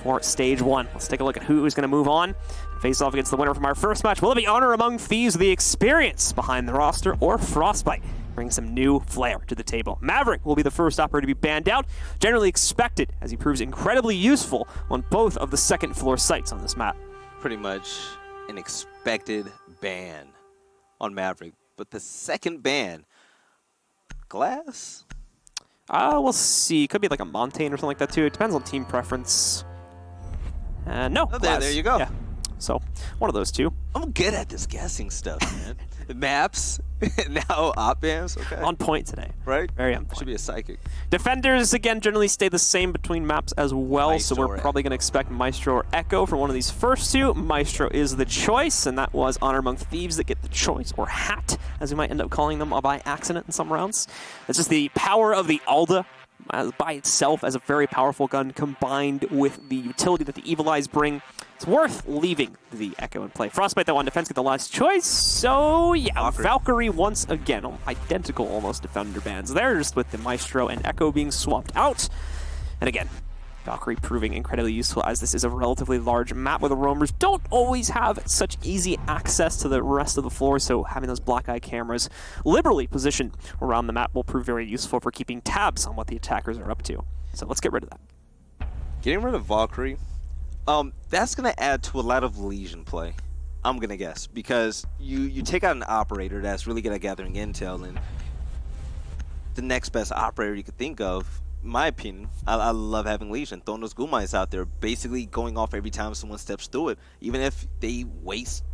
for stage 1. Let's take a look at who is going to move on. Face off against the winner from our first match. Will it be Honor Among Thieves, the experience behind the roster, or FrostByte? Bring some new flair to the table. Maverick will be the first operator to be banned out, generally expected, as he proves incredibly useful on both of the second floor sites on this map. Pretty much an expected ban on Maverick, but the second ban, Glass? We'll see. Could be like a Montaigne or something like that too. It depends on team preference. No, oh, there you go. Yeah. So, one of those two. I'm good at this guessing stuff, man. Maps, now op bans, okay. On point today. Right? Very on point. Should be a psychic. Defenders, again, generally stay the same between maps as well, Maestro so we're probably going to expect Maestro or Echo for one of these first two. Maestro is the choice, and that was Honor Among Thieves that get the choice, or Hat, as we might end up calling them by accident in some rounds. It's just the power of the Alda by itself as a very powerful gun combined with the utility that the Evil Eyes bring. It's worth leaving the Echo in play. FrostByte, though, on defense, get the last choice. So, yeah, Valkyrie once again. Identical almost defender bans there, just with the Maestro and Echo being swapped out. And again, Valkyrie proving incredibly useful as this is a relatively large map where the roamers don't always have such easy access to the rest of the floor, so having those black eye cameras liberally positioned around the map will prove very useful for keeping tabs on what the attackers are up to. So let's get rid of that. Getting rid of Valkyrie, that's going to add to a lot of Legion play, I'm going to guess, because you take out an operator that's really good at gathering intel, and the next best operator you could think of, in my opinion, I love having Legion, throwing those goo mines out there, basically going off every time someone steps through it, even if they waste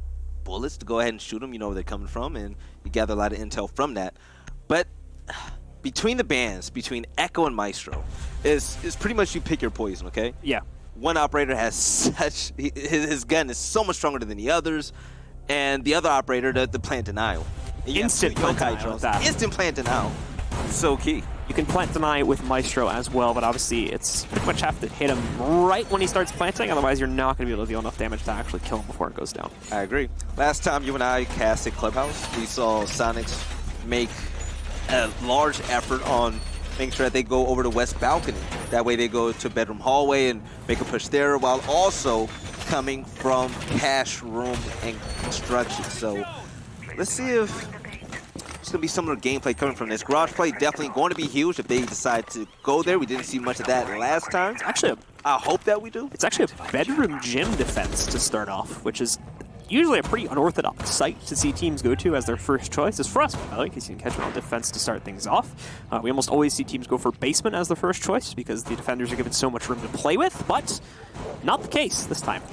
bullets to go ahead and shoot them, you know where they're coming from, and you gather a lot of intel from that. But between the bans, between Echo and Maestro, is pretty much you pick your poison, okay? Yeah. One operator has such, his gun is so much stronger than the others, and the other operator, the plant denial. Instant plant denial with that. Instant plant denial. So key. You can plant deny with Maestro as well, but obviously it's pretty much have to hit him right when he starts planting, otherwise you're not going to be able to deal enough damage to actually kill him before it goes down. I agree. Last time you and I casted Clubhouse, we saw Sonics make a large effort on making sure that they go over the west balcony. That way they go to bedroom hallway and make a push there, while also coming from cash room and construction. So let's see if there's going to be similar gameplay coming from this. Garage play definitely going to be huge if they decide to go there. We didn't see much of that last time. It's actually I hope that we do. It's actually a bedroom gym defense to start off, which is usually a pretty unorthodox site to see teams go to as their first choice. Is FrostByte, in case you can catch it on defense to start things off. We almost always see teams go for basement as their first choice because the defenders are given so much room to play with, but not the case this time.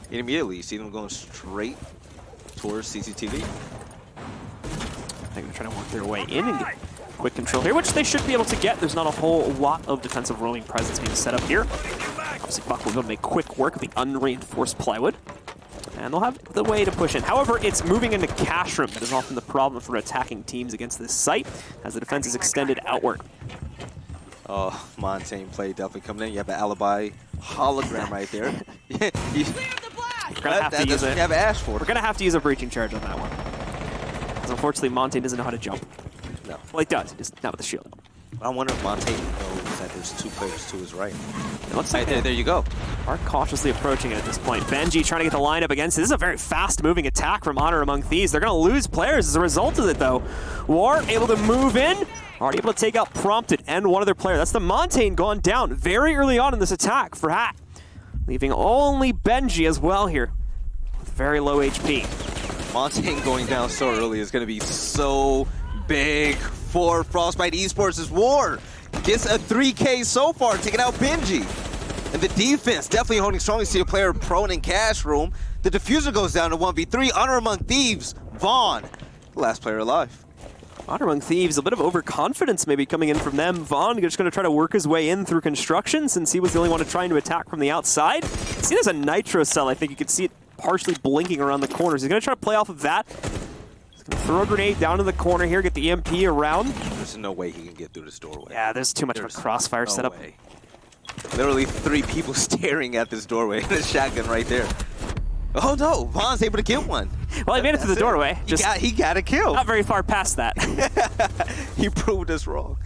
Immediately, you see them going straight towards CCTV. I think they're trying to work their way in and get quick control here, which they should be able to get. There's not a whole lot of defensive roaming presence being set up here. Obviously, Buck will be able to make quick work of the unreinforced plywood. And they'll have the way to push in. However, it's moving into cash room that is often the problem for attacking teams against this site, as the defense is extended outward. Oh, Montaigne play definitely coming in. You have an alibi hologram right there. We're gonna have to use it. You have Ash for it. We're gonna have to use a breaching charge on that one. Because unfortunately, Montaigne doesn't know how to jump. No. Well, he does, just not with the shield. I wonder if Montaigne knows that there's two players to his right. It looks like there you go. Are cautiously approaching it at this point. Benji trying to get the lineup against it. This is a very fast-moving attack from Honor Among Thieves. They're going to lose players as a result of it, though. War able to move in. Already able to take out Prompted and one other player. That's the Montaigne gone down very early on in this attack for Hat. Leaving only Benji as well here. With very low HP. Montaigne going down so early is going to be so big for FrostByte eSports' War. Gets a 3K so far, taking out Benji. And the defense definitely holding strongly. See a player prone in cash room. The diffuser goes down to 1v3. Honor Among Thieves, Vaughn, last player alive. Honor Among Thieves, a bit of overconfidence maybe coming in from them. Vaughn just going to try to work his way in through construction since he was the only one trying to attack from the outside. See, there's a nitro cell. I think you can see it partially blinking around the corners. He's going to try to play off of that. He's going to throw a grenade down to the corner here, get the EMP around. There's no way he can get through this doorway. Yeah, there's too much of a crossfire setup. Way. Literally 3 people staring at this doorway and a shotgun right there. Oh no, Vaughn's able to get one. Well, he made it through the doorway. He got a kill. Not very far past that. He proved us wrong.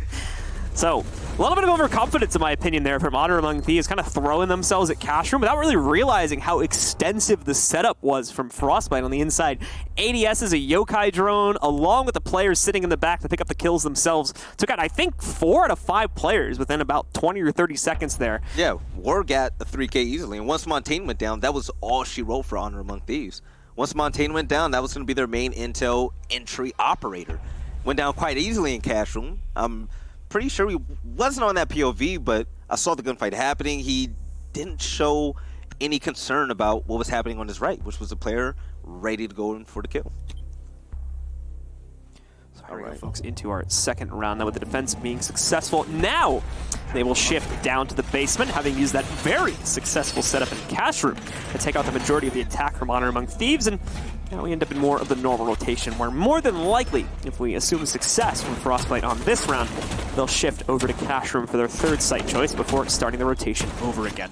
So, A little bit of overconfidence, in my opinion, there from Honor Among Thieves, kind of throwing themselves at Cash Room without really realizing how extensive the setup was from FrostByte on the inside. ADS is a yokai drone, along with the players sitting in the back to pick up the kills themselves. Took out, I think, 4 out of 5 players within about 20 or 30 seconds there. Yeah, War got the 3K easily, and once Montaigne went down, that was all she wrote for Honor Among Thieves. Once Montaigne went down, that was going to be their main intel entry operator. Went down quite easily in Cash Room. I'm pretty sure he wasn't on that POV, but I saw the gunfight happening. He didn't show any concern about what was happening on his right, which was a player ready to go in for the kill. All right, folks, into our second round now with the defense being successful. Now they will shift down to the basement, having used that very successful setup in Cash Room to take out the majority of the attack from Honor Among Thieves, and now we end up in more of the normal rotation, where more than likely, if we assume success from FrostByte on this round, they'll shift over to Cash Room for their third site choice before starting the rotation over again.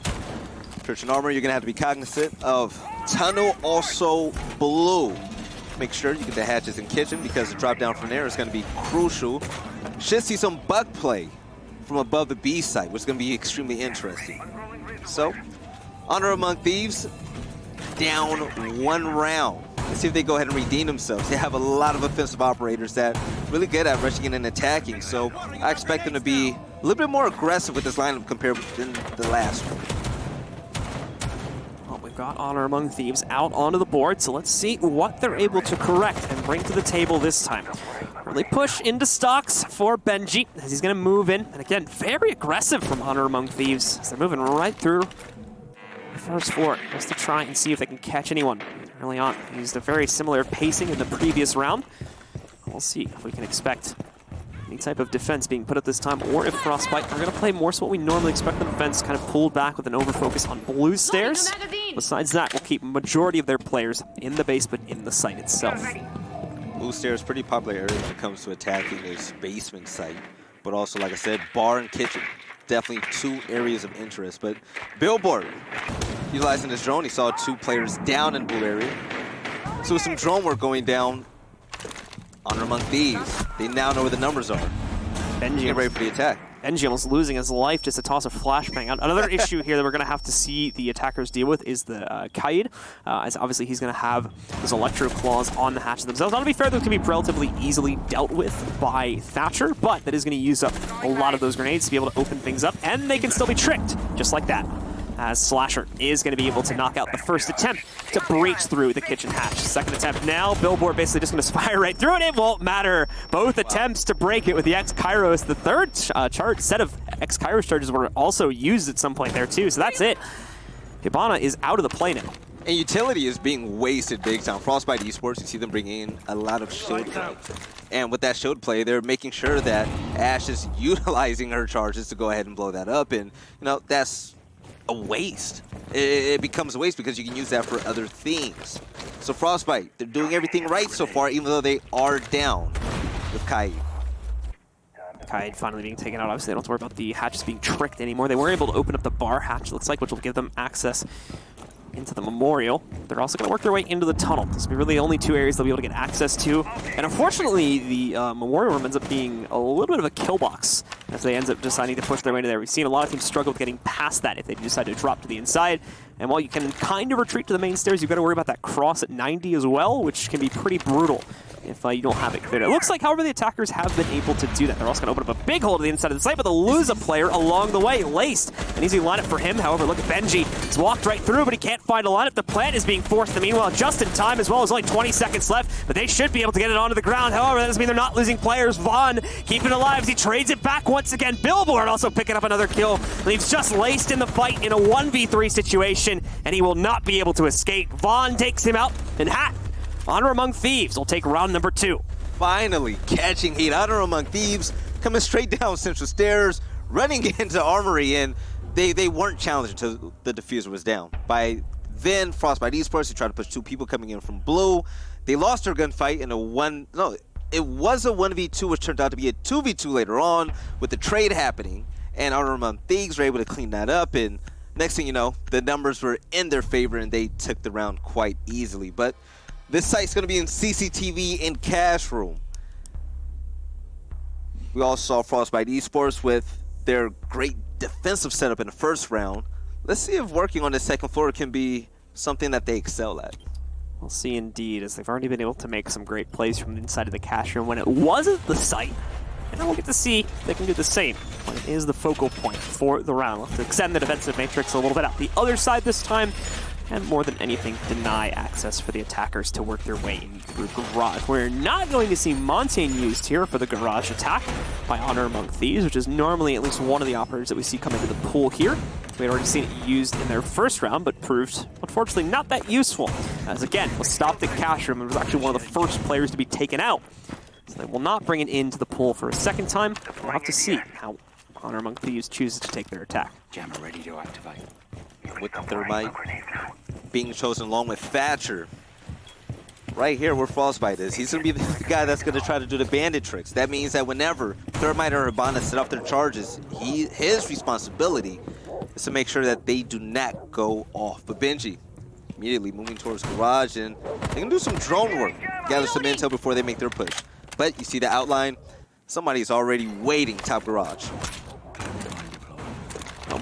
Christian Armor, you're going to have to be cognizant of Tunnel, also Blue. Make sure you get the hatches in kitchen, because the drop down from there is going to be crucial. Should see some bug play from above the B site, which is going to be extremely interesting. So, Honor Among Thieves down 1 round. Let's see if they go ahead and redeem themselves. They have a lot of offensive operators that really good at rushing in and attacking, so I expect them to be a little bit more aggressive with this lineup compared to the last one. We've got Honor Among Thieves out onto the board, so let's see what they're able to correct and bring to the table this time. Really push into stocks for Benji, as he's going to move in. And again, very aggressive from Honor Among Thieves, as they're moving right through the first floor, just to try and see if they can catch anyone early on. They used a very similar pacing in the previous round. We'll see if we can expect any type of defense being put at this time, or if FrostByte are going to play more so what we normally expect the defense, kind of pulled back with an overfocus on blue stairs. Besides that, we'll keep majority of their players in the basement in the site itself. Blue stairs, pretty popular area when it comes to attacking this basement site, but also, like I said, bar and kitchen, definitely 2 areas of interest. But Billboard, utilizing this drone, he saw 2 players down in blue area. So with some drone work going down, Honor Among Thieves, they now know where the numbers are. Benji, get ready for the attack. Benji almost losing his life just to toss a flashbang. Another issue here that we're going to have to see the attackers deal with is the Kaid, as obviously he's going to have those electro claws on the hatches themselves. Now, to be fair, those can be relatively easily dealt with by Thatcher, but that is going to use up a lot of those grenades to be able to open things up, and they can still be tricked, just like that, as Slasher is going to be able to knock out the first attempt to breach through the kitchen hatch. Second attempt now, Billboard basically just going to spire right through it. It won't matter. Both attempts to break it with the X-Kairos. The third set of X-Kairos charges were also used at some point there too, so that's it. Hibana is out of the play now. And utility is being wasted big time. FrostByte eSports, you see them bring in a lot of shield play. And with that shield play, they're making sure that Ash is utilizing her charges to go ahead and blow that up. And, you know, that's a waste. It becomes a waste because you can use that for other things. So FrostByte, they're doing everything right so far, even though they are down with Kaid. Kaid finally being taken out. Obviously, they don't have to worry about the hatches being tricked anymore. They were able to open up the bar hatch, looks like, which will give them access into the memorial. They're also going to work their way into the tunnel. This will be really the only 2 areas they'll be able to get access to. And unfortunately, the memorial room ends up being a little bit of a kill box as they end up deciding to push their way into there. We've seen a lot of teams struggle with getting past that if they decide to drop to the inside. And while you can kind of retreat to the main stairs, you've got to worry about that cross at 90 as well, which can be pretty brutal if you don't have it cleared. It looks like, however, the attackers have been able to do that. They're also going to open up a big hole to the inside of the site, but they'll lose a player along the way. Laced, an easy lineup for him. However, look at Benji. He's walked right through, but he can't find a lineup. The plant is being forced in the meanwhile, just in time as well. There's only 20 seconds left, but they should be able to get it onto the ground. However, that doesn't mean they're not losing players. Vaughn keeping it alive as he trades it back once again. Billboard also picking up another kill. Leaves just Laced in the fight in a 1v3 situation, and he will not be able to escape. Vaughn takes him out, and Hat, Honor Among Thieves, will take round number 2. Finally catching heat. Honor Among Thieves coming straight down Central Stairs, running into Armory, and they weren't challenged until the diffuser was down. By then, FrostByte eSports, they tried to push 2 people coming in from blue. They lost their gunfight in it was a 1v2, which turned out to be a 2v2 later on with the trade happening, and Honor Among Thieves were able to clean that up, and next thing you know, the numbers were in their favor and they took the round quite easily. But this site's going to be in CCTV in Cash Room. We also saw FrostByte eSports with their great defensive setup in the first round. Let's see if working on the second floor can be something that they excel at. We'll see indeed, as they've already been able to make some great plays from inside of the cash room when it wasn't the site. And now we'll get to see if they can do the same when it is the focal point for the round. We'll have to extend the defensive matrix a little bit out the other side this time, and more than anything, deny access for the attackers to work their way in through Garage. We're not going to see Montaigne used here for the Garage attack by Honor Among Thieves, which is normally at least one of the operators that we see come into the pool here. We had already seen it used in their first round, but proved, unfortunately, not that useful. As again, was stopped at cash room and was actually one of the first players to be taken out. So they will not bring it into the pool for a second time. We'll have to see how Honor Among Thieves chooses to take their attack. Jammer ready to activate. With the Thermite being chosen along with Thatcher. Right here where FrostByte is. He's going to be the guy that's going to try to do the bandit tricks. That means that whenever Thermite or Hibana set up their charges, his responsibility is to make sure that they do not go off. But Benji immediately moving towards Garage, and they can do some drone work, gather some intel before they make their push. But you see the outline, somebody's already waiting top Garage.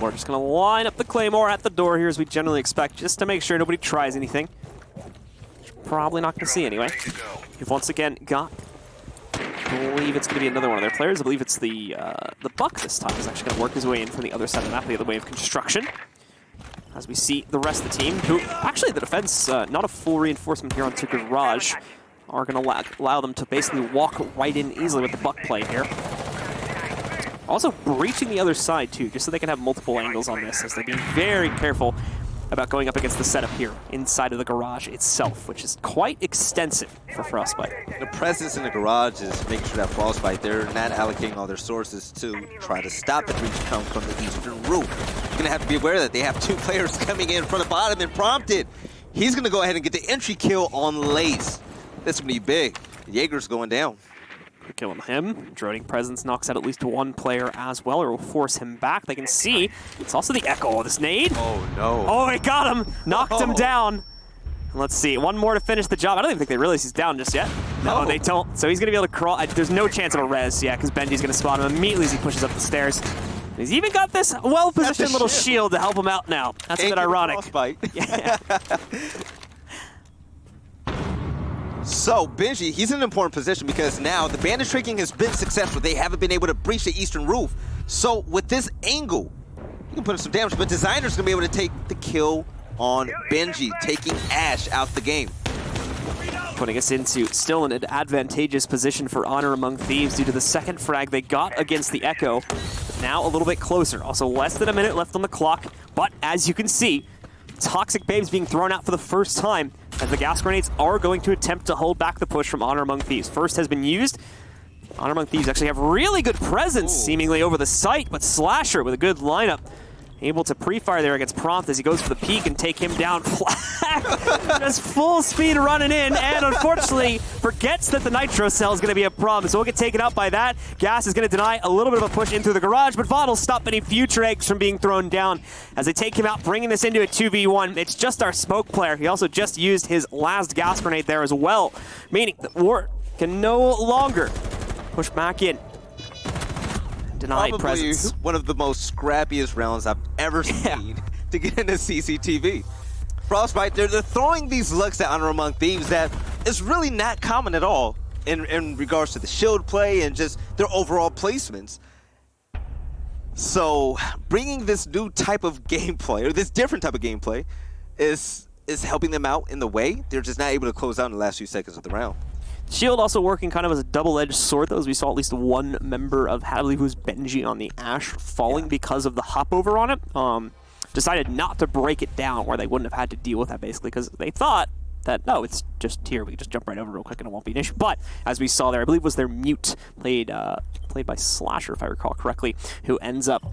We're just going to line up the Claymore at the door here as we generally expect, just to make sure nobody tries anything. Probably not going to see anyway. We've once again got, I believe it's going to be another one of their players. I believe it's the Buck this time. He's actually going to work his way in from the other side of the map, the other way of construction. As we see the rest of the team, who actually the defense, not a full reinforcement here onto Garage, are going to allow them to basically walk right in easily with the Buck play here. Also breaching the other side too, just so they can have multiple angles on this, as they be very careful about going up against the setup here inside of the Garage itself, which is quite extensive for FrostByte. The presence in the Garage is making sure that FrostByte, they're not allocating all their sources to try to stop the breach come from the eastern roof. You're going to have to be aware that they have two players coming in from the bottom, and Prompted, he's going to go ahead and get the entry kill on Lace. This is going to be big. Jaeger's going down. Quick kill on him. Droning Presence knocks out at least one player as well, or will force him back. They can see it's also the Echo of this nade. Oh, no. Oh, it got him. Knocked him down. And let's see. One more to finish the job. I don't even think they realize he's down just yet. No, they don't. So he's going to be able to crawl. There's no chance of a res, yeah, because Benji's going to spot him immediately as he pushes up the stairs. And he's even got this well-positioned little shield to help him out now. That's a bit ironic. Yeah. So, Benji, he's in an important position because now the bandit tricking has been successful. They haven't been able to breach the eastern roof. So, with this angle, he can put in some damage, but Designer's going to be able to take the kill on Benji, taking Ash out the game. Putting us into still an advantageous position for Honor Among Thieves due to the second frag they got against the Echo. But now a little bit closer. Also less than a minute left on the clock. But as you can see, Toxic Babes being thrown out for the first time, as the gas grenades are going to attempt to hold back the push from Honor Among Thieves. First has been used. Honor Among Thieves actually have really good presence seemingly over the site, but Slasher with a good lineup, able to pre-fire there against Prompt as he goes for the peek and take him down flat. Just full speed running in, and unfortunately forgets that the Nitro Cell is going to be a problem, so we'll get taken out by that. Gas is going to deny a little bit of a push in through the Garage, but Vaughn will stop any future eggs from being thrown down as they take him out, bringing this into a 2v1. It's just our smoke player. He also just used his last gas grenade there as well, meaning that Wart can no longer push back in. Denied Probably presence. One of the most scrappiest rounds I've ever seen to get into CCTV. FrostByte, they're throwing these looks at Honor Among Thieves that is really not common at all in regards to the shield play and just their overall placements. So bringing this new type of gameplay, or this different type of gameplay, is helping them out in the way. They're just not able to close out in the last few seconds of the round. Shield also working kind of as a double-edged sword, though, as we saw at least one member of Hadley, who's Benji on the Ash, falling because of the hop over on it. Decided not to break it down where they wouldn't have had to deal with that, basically, because they thought that, no, it's just here, we can just jump right over real quick and it won't be an issue. But, as we saw there, I believe was their Mute, played by Slasher, if I recall correctly, who ends up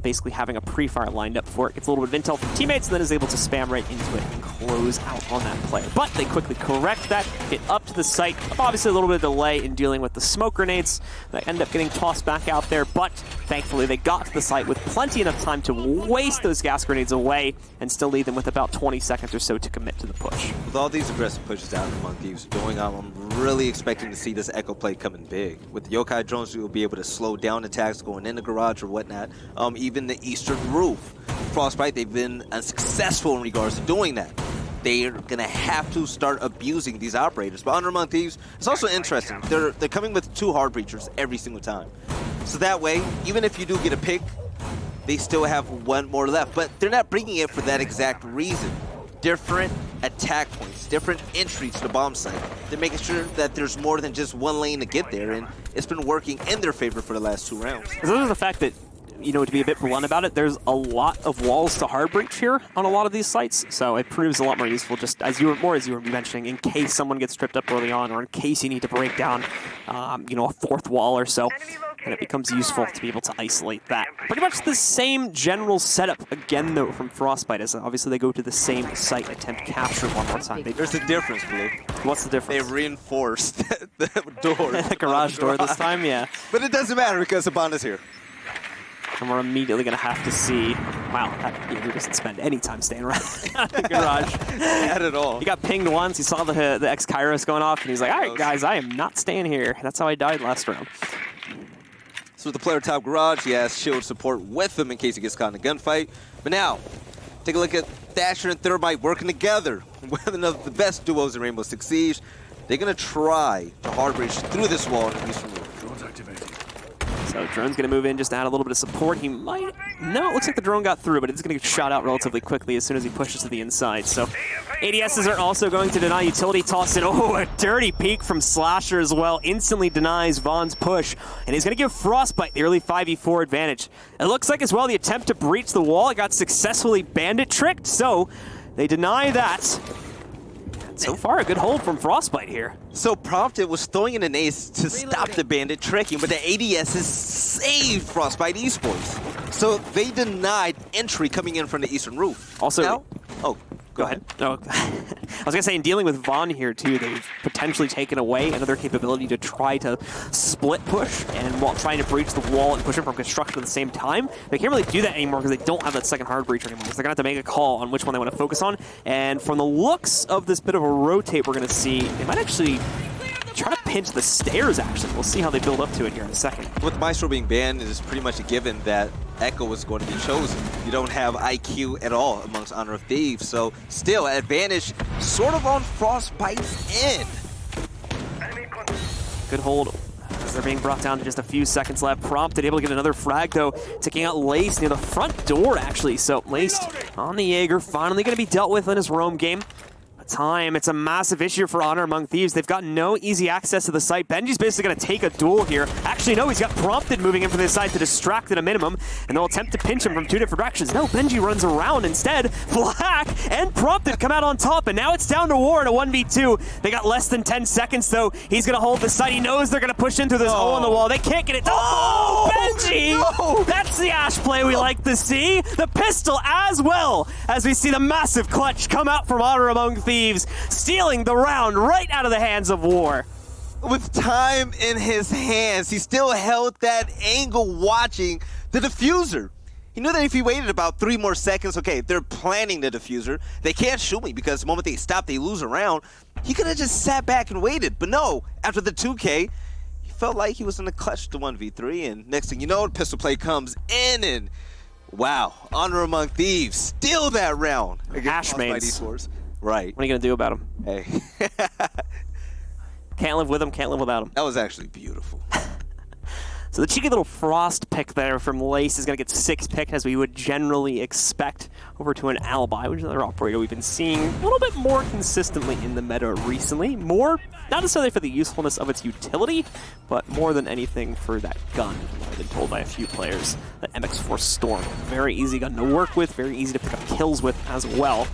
basically having a pre-fire lined up for it, gets a little bit of intel from teammates, and then is able to spam right into it and close out on that player. But they quickly correct that, it up to the site. Obviously a little bit of delay in dealing with the smoke grenades that end up getting tossed back out there, but thankfully they got to the site with plenty enough time to waste those gas grenades away and still leave them with about 20 seconds or so to commit to the push. With all these aggressive pushes out Among Thieves going on, I'm really expecting to see this Echo play coming big. With the Yokai drones, we will be able to slow down attacks going in the garage or whatnot. Even the eastern roof. FrostByte, they've been unsuccessful in regards to doing that. They're gonna have to start abusing these operators. But Honor Among Thieves, it's also interesting. They're coming with 2 hard breachers every single time. So that way, even if you do get a pick, they still have 1 more left. But they're not bringing it for that exact reason. Different attack points, different entries to the bomb site. They're making sure that there's more than just 1 lane to get there, and it's been working in their favor for the last 2 rounds. This is the fact that, you know, to be a bit blunt about it, there's a lot of walls to hard breach here on a lot of these sites, so it proves a lot more useful, just as you were mentioning, in case someone gets tripped up early on, or in case you need to break down, you know, a 4th wall or so, and it becomes useful to be able to isolate that. Pretty much the same general setup again, though, from FrostByte, as obviously they go to the same site, attempt capture one more time. There's a difference, Blue. What's the difference? They reinforced the door. The garage door this time, yeah. But it doesn't matter because Saban is here. And we're immediately going to have to see, wow, that he doesn't spend any time staying around the garage. Not at all. He got pinged once, he saw the X-Kairos going off, and he's like, all right, guys, I am not staying here. That's how I died last round. So with the player top garage, he has shield support with him in case he gets caught in a gunfight. But now, take a look at Thatcher and Thermite working together. One of the best duos in Rainbow Six Siege. They're going to try to hard breach through this wall in the eastern roof. Drones activated. So drone's going to move in just to add a little bit of support. He might... No, it looks like the drone got through, but it's going to get shot out relatively quickly as soon as he pushes to the inside. So ADSs are also going to deny utility toss it. Oh, a dirty peek from Slasher as well. Instantly denies Vaughn's push. And he's going to give FrostByte the early 5v4 advantage. It looks like as well the attempt to breach the wall, it got successfully bandit tricked. So they deny that. So far, a good hold from FrostByte here. So Prompted was throwing in an ace to stop the bandit tricking, but the ADSs saved FrostByte eSports. So they denied entry coming in from the eastern roof. Also, now, oh, go ahead. No, I was going to say, in dealing with Vaughn here, too, they've potentially taken away another capability to try to split push, and while trying to breach the wall and push it from construction at the same time, they can't really do that anymore because they don't have that second hard breach anymore. So they're going to have to make a call on which one they want to focus on. And from the looks of this bit of a rotate we're going to see, they might actually try to pinch the stairs, actually. We'll see how they build up to it here in a second. With Maestro being banned, it is pretty much a given that Echo is going to be chosen. You don't have IQ at all amongst Honor of Thieves, so still, advantage sort of on FrostByte's end. Good hold as they're being brought down to just a few seconds left. Prompted, able to get another frag, though, taking out Lace near the front door, actually. So Lace on the Jaeger, finally going to be dealt with in his roam game. Time. It's a massive issue for Honor Among Thieves. They've got no easy access to the site. Benji's basically going to take a duel here. Actually, no, he's got Prompted moving in from this side to distract at a minimum, and they'll attempt to pinch him from 2 different directions. No, Benji runs around instead. Black and Prompted come out on top, and now it's down to War in a 1v2. They got less than 10 seconds, though. He's going to hold the site. He knows they're going to push into this hole in the wall. They can't get it. Oh, Benji! No. That's the Ash play we like to see. The pistol as well, as we see the massive clutch come out from Honor Among Thieves, stealing the round right out of the hands of War. With time in his hands, he still held that angle watching the diffuser. He knew that if he waited about 3 more seconds, okay, they're planning the diffuser. They can't shoot me because the moment they stop, they lose a round. He could have just sat back and waited. But no, after the 2K, he felt like he was in the clutch to 1v3. And next thing you know, the pistol play comes in and wow, Honor Among Thieves steal that round against Ashmains. Right. What are you going to do about him? Hey. Can't live with him, can't live without him. That was actually beautiful. So the cheeky little Frost pick there from Lace is going to get 6 picked, as we would generally expect, over to an Alibi, which is another operator we've been seeing a little bit more consistently in the meta recently. More, not necessarily for the usefulness of its utility, but more than anything for that gun. I've been told by a few players that MX4 Storm, very easy gun to work with, very easy to pick up kills with as well.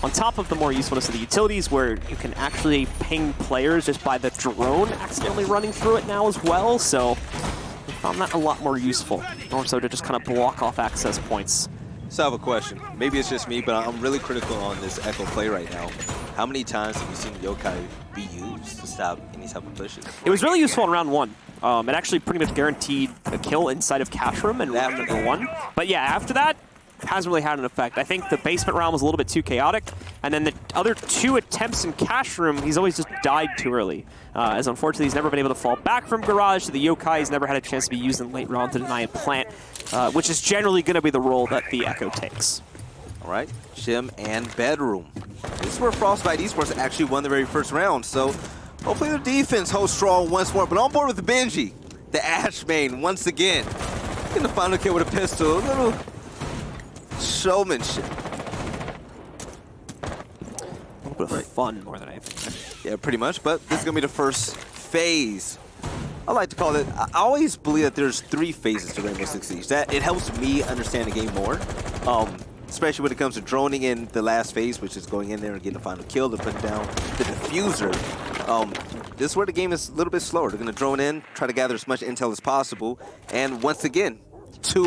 On top of the more usefulness of the utilities, where you can actually ping players just by the drone accidentally running through it now as well, so I found that a lot more useful, more so to just kind of block off access points. So I have a question. Maybe it's just me, but I'm really critical on this Echo play right now. How many times have you seen Yokai be used to stop any type of pushes? It was really useful in round 1. It actually pretty much guaranteed a kill inside of Cash Room in round number 1. But yeah, after that, hasn't really had an effect. I think the basement round was a little bit too chaotic, and then the other 2 attempts in Cash Room, he's always just died too early. As unfortunately, he's never been able to fall back from Garage, so the Yokai has never had a chance to be used in late round to deny a plant, which is generally going to be the role that the Echo takes. All right, Gym and Bedroom. This is where FrostByte eSports actually won the very first round, so hopefully the defense holds strong once more. But on board with the Benji, the Ash main, once again, getting the final kill with a pistol. A little showmanship. A little bit of fun more than anything. Yeah, pretty much, but this is going to be the first phase. I like to call it, I always believe that there's 3 phases to Rainbow Six Siege. That it helps me understand the game more. Especially when it comes to droning in the last phase, which is going in there and getting the final kill to put down the diffuser. This is where the game is a little bit slower. They're going to drone in, try to gather as much intel as possible, and once again, 2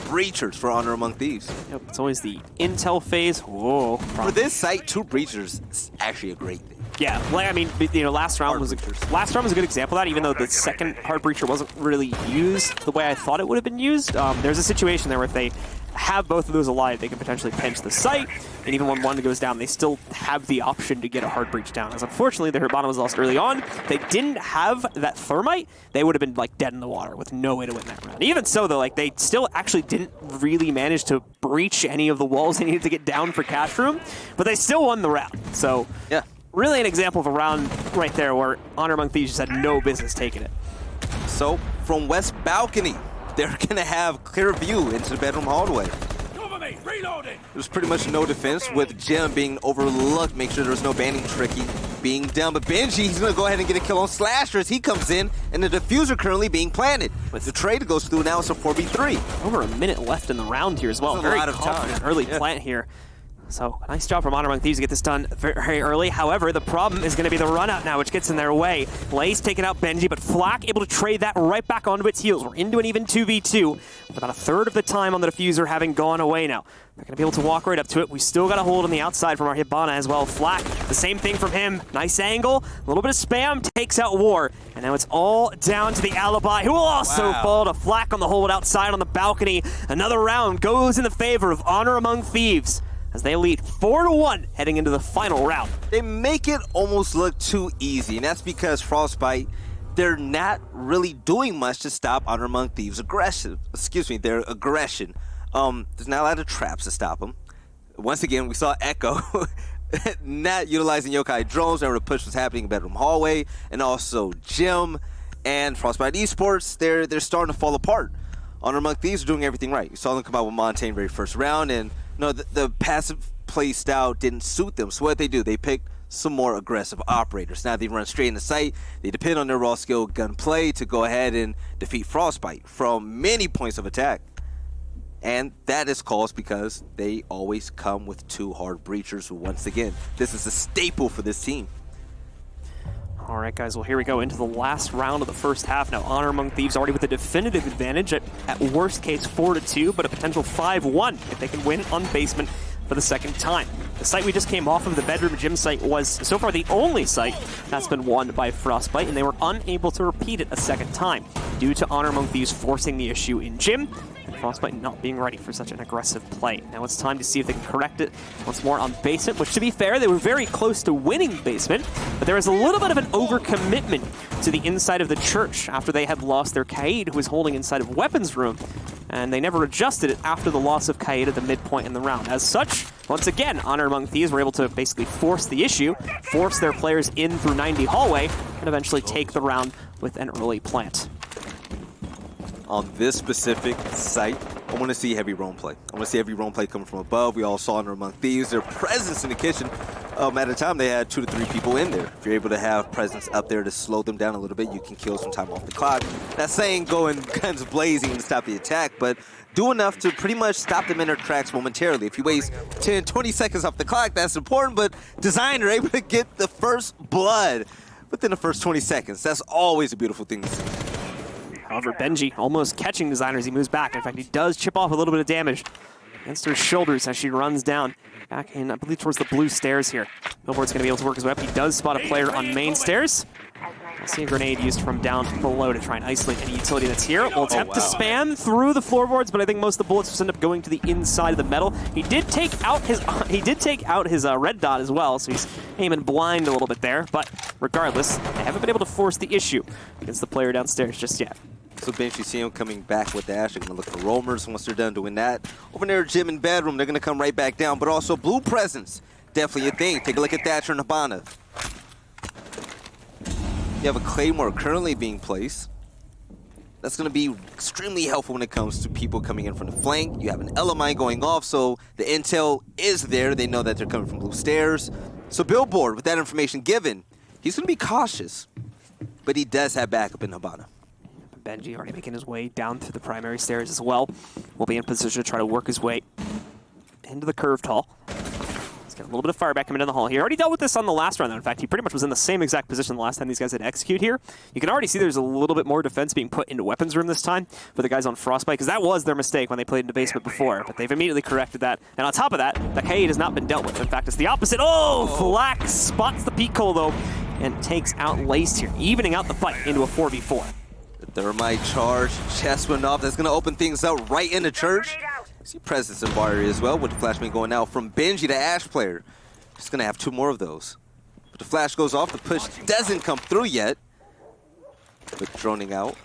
breachers for Honor Among Thieves. Yep, it's always the intel phase. Whoa. For this site, 2 breachers is actually a great thing. Yeah, like, I mean, you know, last round was a good example of that, even though the second hard breacher wasn't really used the way I thought it would have been used. There's a situation there where if they have both of those alive, they can potentially pinch the site, and even when one goes down, they still have the option to get a hard breach down. As unfortunately, the Hibana was lost early on. If they didn't have that thermite, they would have been like dead in the water with no way to win that round. Even so, though, like they still actually didn't really manage to breach any of the walls they needed to get down for Cash Room, but they still won the round. So yeah, really an example of a round right there where Honor Among Thieves just had no business taking it. So from West Balcony, they're gonna have clear view into the bedroom hallway. There's pretty much no defense with Jim being overlooked. Make sure there's no banding Tricky being done. But Benji, he's gonna go ahead and get a kill on Slasher as he comes in, and the diffuser currently being planted. With the trade goes through now, it's a 4v3. Over a minute left in the round here as well. Very confident early plant here. So, nice job from Honor Among Thieves to get this done very early. However, the problem is going to be the run-out now, which gets in their way. Lay's taking out Benji, but Flak able to trade that right back onto its heels. We're into an even 2v2, with about a third of the time on the diffuser having gone away now. They're going to be able to walk right up to it. We still got a hold on the outside from our Hibana as well. Flak, the same thing from him. Nice angle, a little bit of spam, takes out War. And now it's all down to the Alibi, who will also fall to Flak on the hold outside on the balcony. Another round goes in the favor of Honor Among Thieves, as they lead 4-1 heading into the final round. They make it almost look too easy, and that's because FrostByte, they're not really doing much to stop Honor Among Thieves' their aggression. There's not a lot of traps to stop them. Once again, we saw Echo not utilizing Yokai drones. Remember, the push was happening in bedroom hallway, and also Jim and FrostByte eSports, they're starting to fall apart. Honor Among Thieves are doing everything right. You saw them come out with Montaigne very first round, and no, the passive play style didn't suit them. So what they do, they pick some more aggressive operators. Now they run straight in the site. They depend on their raw skill gunplay to go ahead and defeat FrostByte from many points of attack. And that is caused because they always come with 2 hard breachers, who once again, this is a staple for this team. All right, guys, well, here we go into the last round of the first half. Now, Honor Among Thieves already with a definitive advantage at worst case 4-2, but a potential 5-1 if they can win on basement for the second time. The site we just came off of, the bedroom gym site, was so far the only site that's been won by FrostByte, and they were unable to repeat it a second time due to Honor Among Thieves forcing the issue in gym, and FrostByte not being ready for such an aggressive play. Now it's time to see if they can correct it once more on basement, which, to be fair, they were very close to winning basement, but there was a little bit of an overcommitment to the inside of the church after they had lost their Kaid, who was holding inside of weapons room, and they never adjusted it after the loss of Kaid at the midpoint in the round. As such, once again, Honor Among Thieves were able to basically force the issue, force their players in through 90 hallway, and eventually take the round with an early plant. On this specific site, I want to see heavy roam play. I want to see heavy roam play coming from above. We all saw Honor Among Thieves, their presence in the kitchen. At a time, they had 2 to 3 people in there. If you're able to have presence up there to slow them down a little bit, you can kill some time off the clock. Not saying going guns blazing to stop the attack, but do enough to pretty much stop them in their tracks momentarily. If you waste 10, 20 seconds off the clock, that's important, but Designer able to get the first blood within the first 20 seconds. That's always a beautiful thing to see. However, Benji almost catching Designer as he moves back. In fact, he does chip off a little bit of damage against her shoulders as she runs down. back in, I believe, towards the blue stairs here. Billboard's going to be able to work his way up. He does spot a player on main stairs. I see a grenade used from down below to try and isolate any utility that's here. We'll attempt to spam through the floorboards, but I think most of the bullets just end up going to the inside of the metal. He did take out his red dot as well, so he's aiming blind a little bit there. But regardless, they haven't been able to force the issue against the player downstairs just yet. So bench, you see him coming back with the Ash. They're going to look for roamers once they're done doing that. Over there, gym and bedroom, they're going to come right back down. But also blue presence, definitely a thing. Take a look at Thatcher and Habana. You have a Claymore currently being placed. That's going to be extremely helpful when it comes to people coming in from the flank. You have an LMI going off, so the intel is there. They know that they're coming from blue stairs. So Billboard, with that information given, he's going to be cautious. But he does have backup in Habana. Benji already making his way down through the primary stairs as well. Will be in position to try to work his way into the curved hall. He's got a little bit of fire back coming down the hall here. Already dealt with this on the last round, though. In fact, he pretty much was in the same exact position the last time these guys had execute here. You can already see there's a little bit more defense being put into weapons room this time for the guys on FrostByte, because that was their mistake when they played into basement before, but they've immediately corrected that. And on top of that, the Kaid has not been dealt with. In fact, it's the opposite. Oh, Flack spots the peak hole, though, and takes out Lace here, evening out the fight into a 4v4. The thermite charge, chest went off. That's going to open things up right into church. See presence in bar area as well, with the flashbang going out from Benji to Ash player. Just going to have two more of those. But the flash goes off. The push doesn't come through yet. But droning out.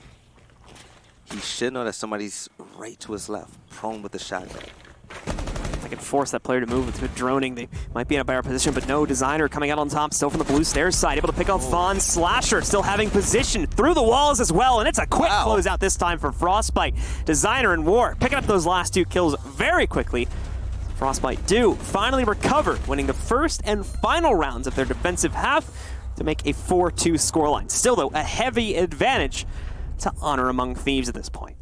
He should know that somebody's right to his left, prone with the shotgun. They can force that player to move with good droning. They might be in a better position, but no. Designer coming out on top, still from the blue stairs side, able to pick off Thon. Slasher still having position through the walls as well, and it's a quick closeout this time for FrostByte. Designer and War picking up those last two kills very quickly. FrostByte do finally recover, winning the first and final rounds of their defensive half to make a 4-2 scoreline. Still, though, a heavy advantage to Honor Among Thieves at this point.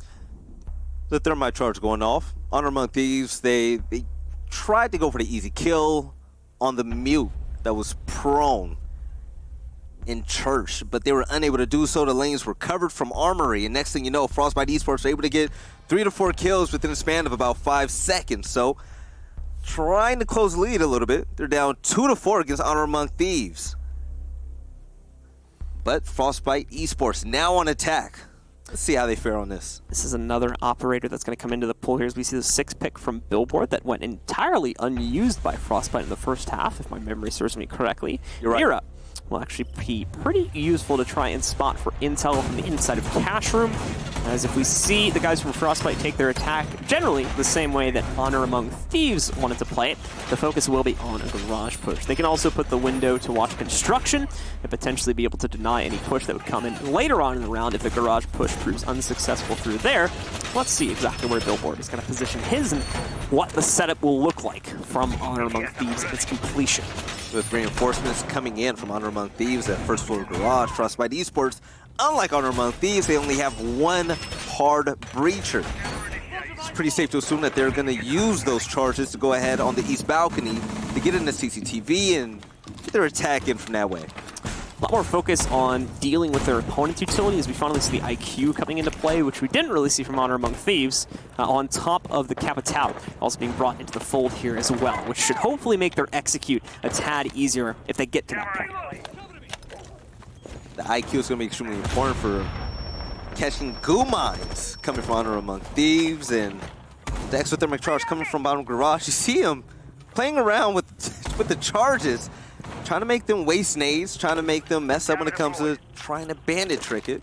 The thermite charge going off. Honor Among Thieves, they tried to go for the easy kill on the mute that was prone in church, but they were unable to do so. The lanes were covered from armory, and next thing you know, FrostByte eSports were able to get 3 to 4 kills within a span of about 5 seconds. So trying to close the lead a little bit. They're down 2 to 4 against Honor Among Thieves. But FrostByte eSports now on attack. Let's see how they fare on this. This is another operator that's going to come into the pool here as we see the 6 pick from Billboard that went entirely unused by FrostByte in the first half, if my memory serves me correctly. You're right. Mira will actually be pretty useful to try and spot for intel from the inside of Cash Room, as if we see the guys from FrostByte take their attack generally the same way that Honor Among Thieves wanted to play it, the focus will be on a garage push. They can also put the window to watch construction and potentially be able to deny any push that would come in later on in the round if the garage push proves unsuccessful through there. Let's see exactly where Billboard is going to position his and what the setup will look like from Honor Among Thieves at its completion. With reinforcements coming in from Honor Among Thieves at first floor garage, FrostByte eSports, unlike Honor Among Thieves, they only have one hard breacher. It's pretty safe to assume that they're going to use those charges to go ahead on the east balcony to get in the CCTV and get their attack in from that way. A lot more focus on dealing with their opponent's utility as we finally see the IQ coming into play, which we didn't really see from Honor Among Thieves, on top of the Capital also being brought into the fold here as well, which should hopefully make their execute a tad easier if they get to that point. The IQ is going to be extremely important for catching goo mines coming from Honor Among Thieves, and the exothermic charge coming from bottom garage. You see him playing around with the charges, trying to make them waste nades, trying to make them mess up when it comes to trying to bandit trick it.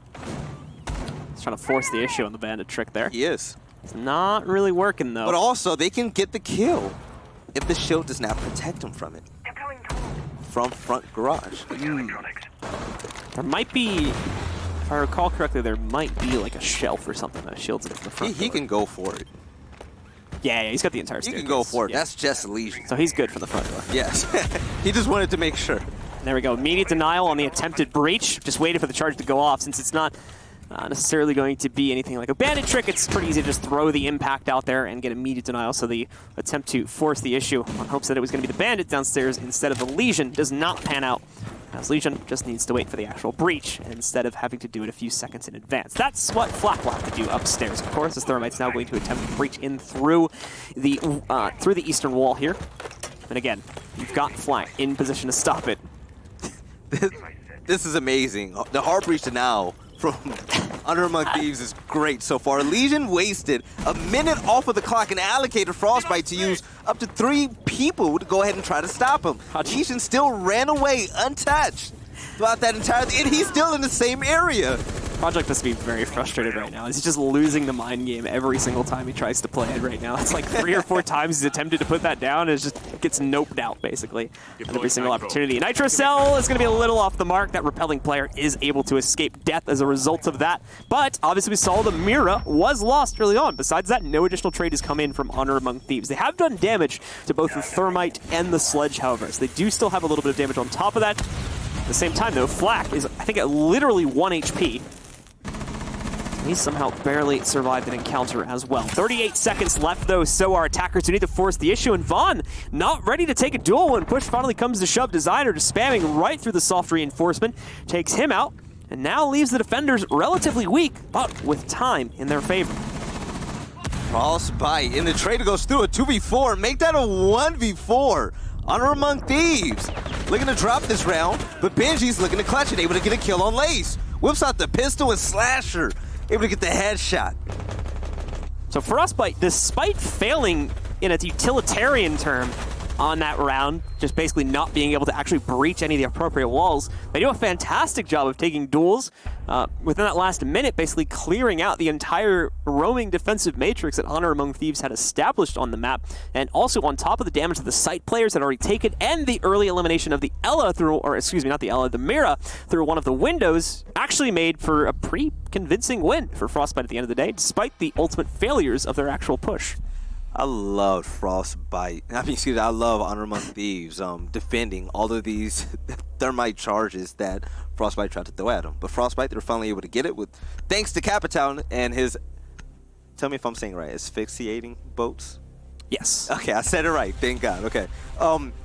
He's trying to force the issue on the bandit trick there. He is. It's not really working, though. But also, they can get the kill if the shield does not protect them from it. From front garage. There might be, if I recall correctly, there might be like a shelf or something that shields it from the front. He can go for it. Yeah, he's got the entire He staircase. can go for it. Yeah. That's just a lesion. So he's good for the front door. Yes. He just wanted to make sure. There we go. Immediate denial on the attempted breach. Just waited for the charge to go off. Since it's not necessarily going to be anything like a bandit trick, it's pretty easy to just throw the impact out there and get immediate denial. So the attempt to force the issue on hopes that it was going to be the bandit downstairs instead of the Legion does not pan out, as Legion just needs to wait for the actual breach instead of having to do it a few seconds in advance. That's what Flak will have to do upstairs, of course, as Thermite's now going to attempt to breach in through the eastern wall here. And again, you've got Flank in position to stop it. This is amazing. The hard breach to now from Honor Among Thieves is great so far. Legion wasted a minute off of the clock and allocated FrostByte to use up to 3 people to go ahead and try to stop him. Legion still ran away untouched throughout that entire thing, and he's still in the same area. Project must be very frustrated right now. He's just losing the mind game every single time he tries to play it right now. It's like 3 or 4 times he's attempted to put that down and it just gets noped out, basically, at every single opportunity. Nitro Cell is going to be a little off the mark. That repelling player is able to escape death as a result of that. But obviously we saw the Mira was lost early on. Besides that, no additional trade has come in from Honor Among Thieves. They have done damage to both the Thermite and the Sledge, however, so they do still have a little bit of damage on top of that. At the same time, though, Flak is, I think, at literally 1 HP. He somehow barely survived an encounter as well. 38 seconds left, though, so our attackers who need to force the issue. And Vaughn not ready to take a duel when push finally comes to shove. Designer just spamming right through the soft reinforcement. Takes him out, and now leaves the defenders relatively weak, but with time in their favor. FrostByte, and the trader goes through a 2v4. Make that a 1v4. Honor Among Thieves looking to drop this round, but Benji's looking to clutch it, able to get a kill on Lace. Whips out the pistol and Slasher, able to get the headshot. So FrostByte, despite failing in a utilitarian term on that round, just basically not being able to actually breach any of the appropriate walls, they do a fantastic job of taking duels within that last minute, basically clearing out the entire roaming defensive matrix that Honor Among Thieves had established on the map, and also on top of the damage that the site players had already taken, and the early elimination of the Ella through, or excuse me, not the Ella, the Mira through one of the windows, actually made for a pretty convincing win for FrostByte at the end of the day, despite the ultimate failures of their actual push. I love FrostByte. I mean, I love Honor Among Thieves defending all of these thermite charges that FrostByte tried to throw at them. But FrostByte, they're finally able to get it with, thanks to Capital and his, tell me if I'm saying right, asphyxiating boats? Yes. Okay, I said it right, thank God, okay.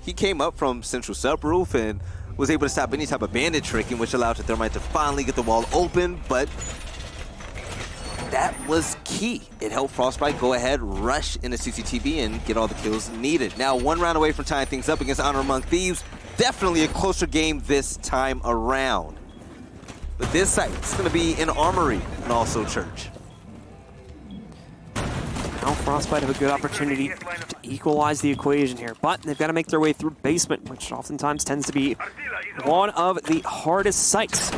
He came up from central subroof and was able to stop any type of bandit tricking, which allowed the thermite to finally get the wall open, but that was key. It helped FrostByte go ahead, rush into CCTV, and get all the kills needed. Now, 1 round away from tying things up against Honor Among Thieves. Definitely a closer game this time around. But this site is going to be an armory and also church. Now FrostByte have a good opportunity to equalize the equation here, but they've got to make their way through basement, which oftentimes tends to be one of the hardest sites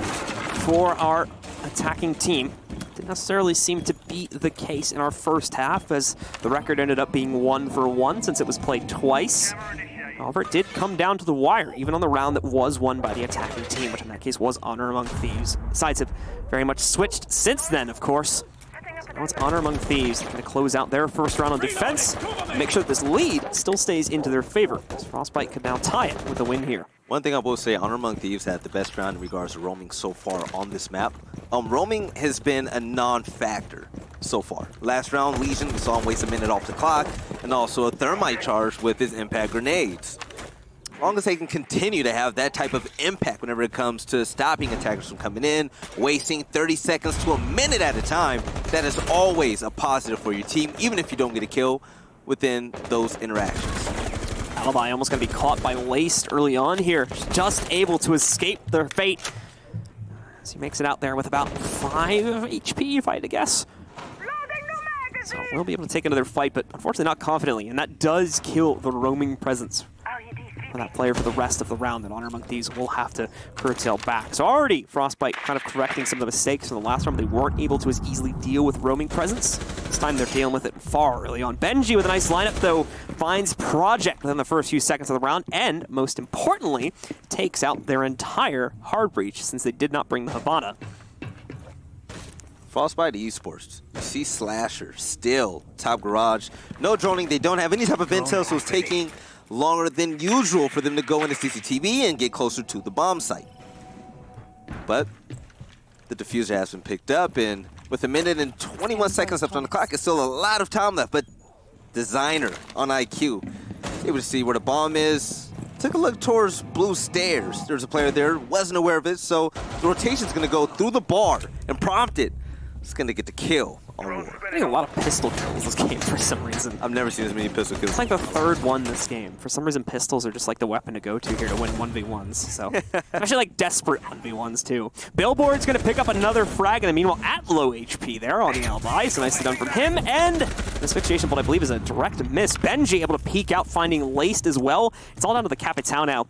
for our attacking team. Didn't necessarily seem to be the case in our first half, as the record ended up being 1-for-1 since it was played twice. However, it did come down to the wire, even on the round that was won by the attacking team, which in that case was Honor Among Thieves. Sides have very much switched since then, of course. So now it's Honor Among Thieves going to close out their first round on defense and make sure that this lead still stays into their favor, as FrostByte could now tie it with a win here. One thing I will say, Honor Among Thieves had the best round in regards to roaming so far on this map. Roaming has been a non-factor so far. Last round, Legion, we saw him waste a minute off the clock, and also a thermite charge with his impact grenades. As long as they can continue to have that type of impact whenever it comes to stopping attackers from coming in, wasting 30 seconds to a minute at a time, that is always a positive for your team, even if you don't get a kill within those interactions. Alibi almost going to be caught by Laced early on here, just able to escape their fate. As he makes it out there with about 5 HP, if I had to guess. So we'll be able to take another fight, but unfortunately not confidently, and that does kill the roaming presence for that player for the rest of the round that Honor Among Thieves will have to curtail back. So already FrostByte kind of correcting some of the mistakes from the last round. They weren't able to as easily deal with roaming presence. This time they're dealing with it far early on. Benji with a nice lineup, though, finds Project within the first few seconds of the round, and most importantly, takes out their entire hard breach since they did not bring the Havana. FrostByte eSports. You see Slasher still top garage. No droning. They don't have any type of intel, so it's taking longer than usual for them to go into CCTV and get closer to the bomb site. But the diffuser has been picked up, and with a minute and 21 seconds left on the clock, it's still a lot of time left. But Designer on IQ, able to see where the bomb is. Took a look towards blue stairs. There's a player there, wasn't aware of it, so the rotation's going to go through the bar and prompt it. It's going to get the kill on war. I think a lot of pistol kills this game for some reason. I've never seen as many pistol kills. It's like the third one this game. For some reason, pistols are just like the weapon to go to here to win 1v1s. So, especially like desperate 1v1s too. Billboard's going to pick up another frag, and meanwhile at low HP there on the alibi. So nicely done from him. And this asphyxiation bolt, I believe, is a direct miss. Benji able to peek out, finding Laced as well. It's all down to the Capitão now.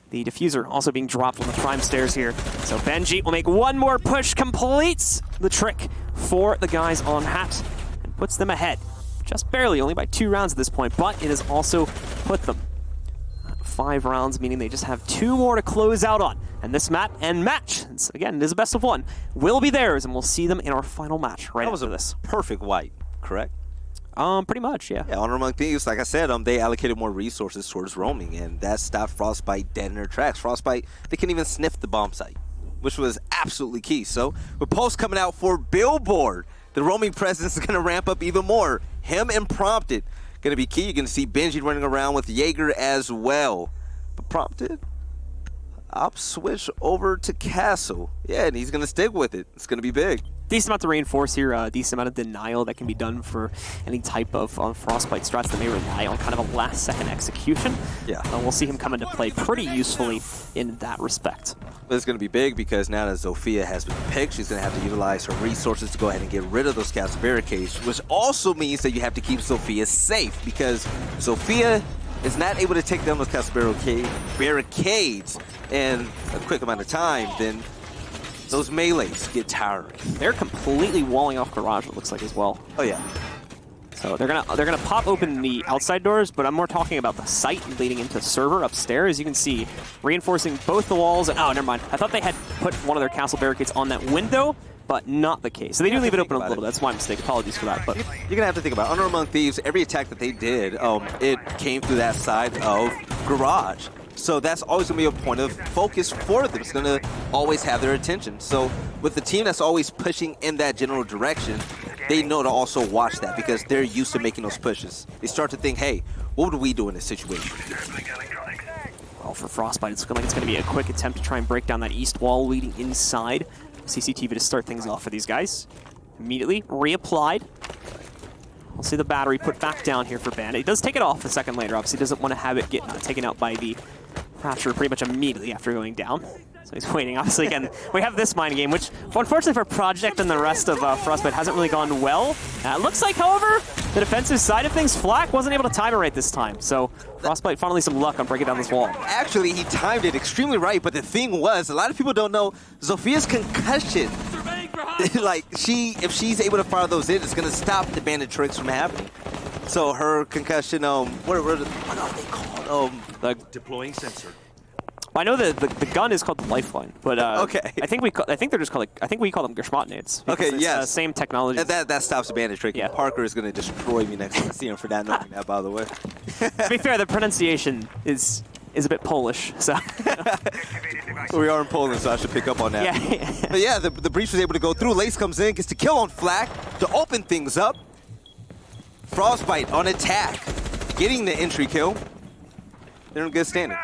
The diffuser also being dropped on the prime stairs here. So Benji will make one more push, completes the trick for the guys on Hat, and puts them ahead. Just barely, only by 2 rounds at this point, but it has also put them at 5 rounds, meaning they just have 2 more to close out on. And this map and match, again, it is a best of 1, will be theirs, and we'll see them in our final match right after this. Perfect wipe, correct? Pretty much, yeah. Yeah, Honor Among Thieves, like I said, they allocated more resources towards roaming, and that stopped FrostByte dead in their tracks. FrostByte, they couldn't even sniff the bomb site, which was absolutely key. So, with Pulse coming out for Billboard, the roaming presence is going to ramp up even more. Him and Prompted going to be key. You're going to see Benji running around with Jaeger as well. But Prompted, I'll switch over to Castle. Yeah, and he's going to stick with it. It's going to be big. Decent amount to reinforce here, decent amount of denial that can be done for any type of FrostByte strats that may rely on kind of a last-second execution. Yeah. We'll see him come into play pretty usefully in that respect. But it's going to be big because now that Zofia has been picked, she's going to have to utilize her resources to go ahead and get rid of those castle barricades, which also means that you have to keep Zofia safe because Zofia is not able to take down those castle barricades in a quick amount of time, then those melees get tiring. They're completely walling off garage, it looks like, as well. Oh yeah. So they're gonna pop open the outside doors, but I'm more talking about the site leading into server upstairs. You can see reinforcing both the walls. And, oh, never mind. I thought they had put one of their castle barricades on that window, but not the case. So they do leave it open a little bit. That's my mistake. Apologies for that. But you're gonna have to think about it. Honor Among Thieves. Every attack that they did, it came through that side of garage. So that's always going to be a point of focus for them. It's going to always have their attention. So with the team that's always pushing in that general direction, they know to also watch that because they're used to making those pushes. They start to think, hey, what would we do in this situation? Well, for FrostByte, it's going to be a quick attempt to try and break down that east wall leading inside. CCTV to start things off for these guys. Immediately reapplied. We'll see the battery put back down here for Bandit. He does take it off a second later. Obviously, doesn't want to have it get taken out by the Thrasher pretty much immediately after going down. So he's waiting. Obviously, again, we have this mind game, which, unfortunately for Project and the rest of FrostByte, hasn't really gone well. It looks like, however, the defensive side of things, Flak wasn't able to time it right this time. So FrostByte finally some luck on breaking down this wall. Actually, he timed it extremely right, but the thing was, a lot of people don't know, Zofia's concussion, like, if she's able to fire those in, it's going to stop the bandit tricks from happening. So her concussion, what are they called? The deploying sensor. I know the gun is called the Lifeline, but okay. I think they're just called I think we call them Geschmotnades. Okay, yeah, same technology. And that stops the bandit trick. Yeah. Parker is going to destroy me next time I see him for that knowing that, by the way. To be fair, the pronunciation is a bit Polish, so. We are in Poland, so I should pick up on that. Yeah. But yeah, the breach was able to go through. Lace comes in, gets the kill on Flak to open things up. FrostByte on attack, getting the entry kill. They're in good standing.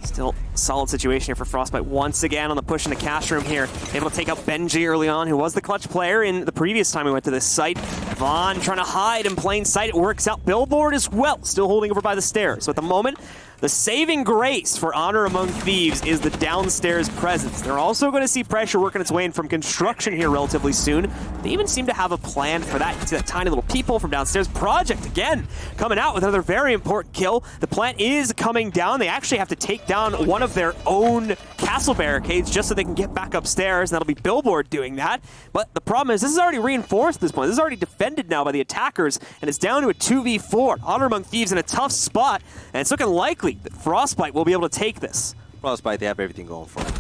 Still solid situation here for FrostByte once again on the push in the cash room here. Able to take out Benji early on, who was the clutch player in the previous time we went to this site. Vaughn trying to hide in plain sight. It works out. Billboard as well, still holding over by the stairs. So at the moment, the saving grace for Honor Among Thieves is the downstairs presence. They're also going to see pressure working its way in from construction here relatively soon. They even seem to have a plan for that. You see that tiny little people from downstairs. Project, again, coming out with another very important kill. The plant is coming down. They actually have to take down one of their own castle barricades just so they can get back upstairs, and that'll be Billboard doing that. But the problem is this is already reinforced at this point. This is already defended now by the attackers, and it's down to a 2v4. Honor Among Thieves in a tough spot, and it's looking likely that FrostByte will be able to take this. FrostByte, they have everything going for them.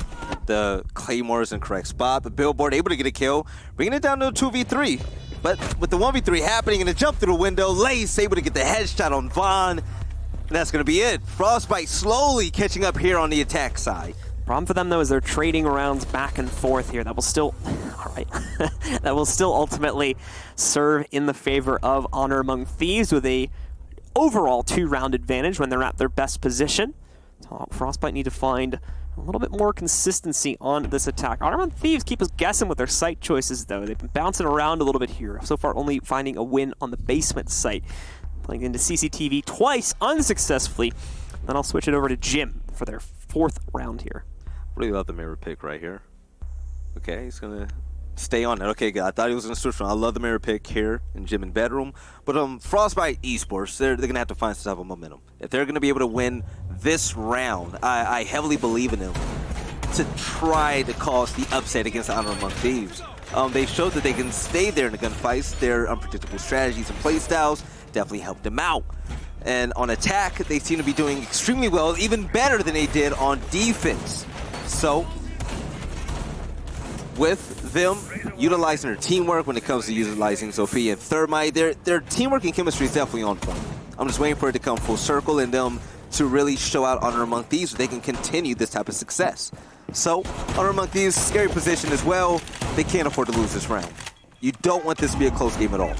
The Claymore is in the correct spot, but Billboard able to get a kill, bringing it down to a 2v3. But with the 1v3 happening and the jump through the window, Lace able to get the headshot on Vaughn, and that's going to be it. FrostByte slowly catching up here on the attack side. Problem for them, though, is they're trading rounds back and forth here. That will still, all right, that will still ultimately serve in the favor of Honor Among Thieves with a overall 2-round advantage when they're at their best position. FrostByte need to find A little bit more consistency on this attack. Honor Among Thieves keep us guessing with their site choices, though. They've been bouncing around a little bit here. So far, only finding a win on the basement site. Playing into CCTV twice, unsuccessfully. Then I'll switch it over to Jim for their 4th round here. Really love the mirror pick right here. Okay, he's going to stay on it. Okay, good. I thought he was going to switch from. I love the mirror pick here in Gym and Bedroom. But FrostByte eSports, they're going to have to find some type of momentum. If they're going to be able to win this round, I heavily believe in them to try to cause the upset against Honor Among Thieves. They showed that they can stay there in the gunfights. Their unpredictable strategies and playstyles definitely helped them out. And on attack, they seem to be doing extremely well, even better than they did on defense. So, with them utilizing their teamwork when it comes to utilizing Sophia and Thermite, their teamwork and chemistry is definitely on point. I'm just waiting for it to come full circle and them to really show out Honor Among Thieves so they can continue this type of success. So, Honor Among Thieves, scary position as well. They can't afford to lose this round. You don't want this to be a close game at all.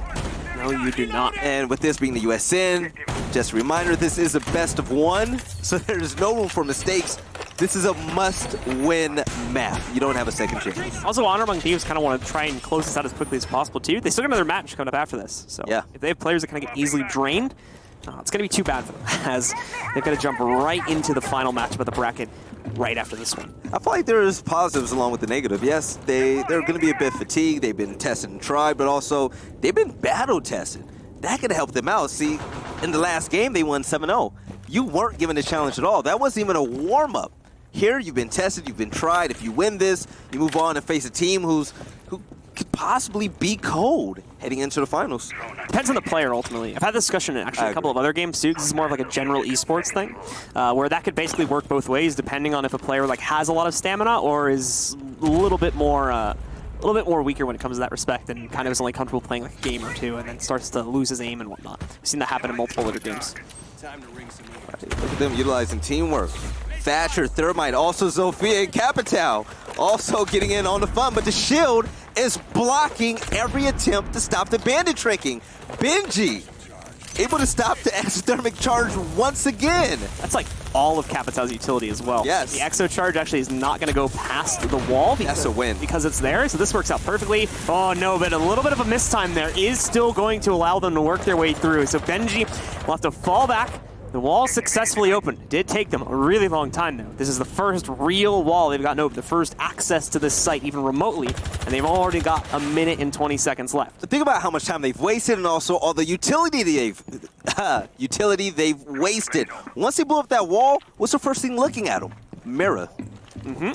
No, you do not. And with this being the USN, just a reminder, this is a best of 1, so there's no room for mistakes. This is a must-win map. You don't have a second chance. Also, Honor Among Thieves kind of want to try and close this out as quickly as possible, too. They still got another match coming up after this. So yeah. If they have players that kind of get easily drained, it's going to be too bad for them, as they're going to jump right into the final matchup of the bracket right after this one. I feel like there's positives along with the negative. Yes, they're going to be a bit fatigued. They've been tested and tried, but also they've been battle tested. That could help them out. See, in the last game, they won 7-0. You weren't given a challenge at all. That wasn't even a warm-up. Here, you've been tested, you've been tried. If you win this, you move on and face a team who could possibly be cold heading into the finals. Depends on the player, ultimately. I've had this discussion in actually a couple of other games, too. This is more of like a general esports thing, where that could basically work both ways, depending on if a player like has a lot of stamina or is a little bit more weaker when it comes to that respect, and kind of is only comfortable playing like a game or two, and then starts to lose his aim and whatnot. We've seen that happen in multiple other games. Look at them utilizing teamwork. Thatcher, Thermite, also Zofia and Capital also getting in on the fun, but the shield is blocking every attempt to stop the bandit tricking. Benji able to stop the exothermic charge once again. That's like all of Capital's utility as well. Yes. The exo charge actually is not going to go past the wall That's a win. because it's there, so this works out perfectly. Oh no, but a little bit of a mistime there is still going to allow them to work their way through. So Benji will have to fall back. The wall successfully opened. It did take them a really long time, though. This is the first real wall they've gotten open, the first access to this site, even remotely, and they've already got a minute and 20 seconds left. Think about how much time they've wasted and also all the utility they've wasted. Once they blew up that wall, what's the first thing looking at them? Mirror.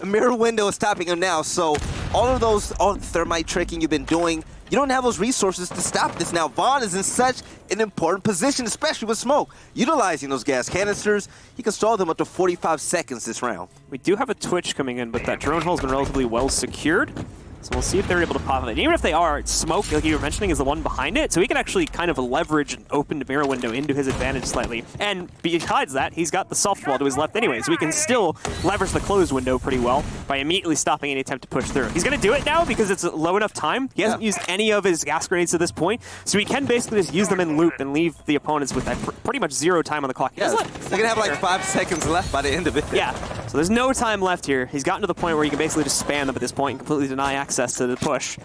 A mirror window is stopping them now, so all the thermite tricking you've been doing, you don't have those resources to stop this. Now, Vaughn is in such an important position, especially with smoke. Utilizing those gas canisters, he can stall them up to 45 seconds this round. We do have a Twitch coming in, but that drone hull has been relatively well secured. So we'll see if they're able to pop it. Even if they are, smoke, like you were mentioning, is the one behind it. So he can actually kind of leverage an opened mirror window into his advantage slightly. And besides that, he's got the soft wall to his left anyway. So he can still leverage the closed window pretty well by immediately stopping any attempt to push through. He's going to do it now because it's low enough time. He hasn't used any of his gas grenades to this point. So he can basically just use them in loop and leave the opponents with that pretty much zero time on the clock. Yeah, they're going to have like 5 seconds left by the end of it. Yeah. So there's no time left here. He's gotten to the point where he can basically just spam them at this point and completely deny access to the push.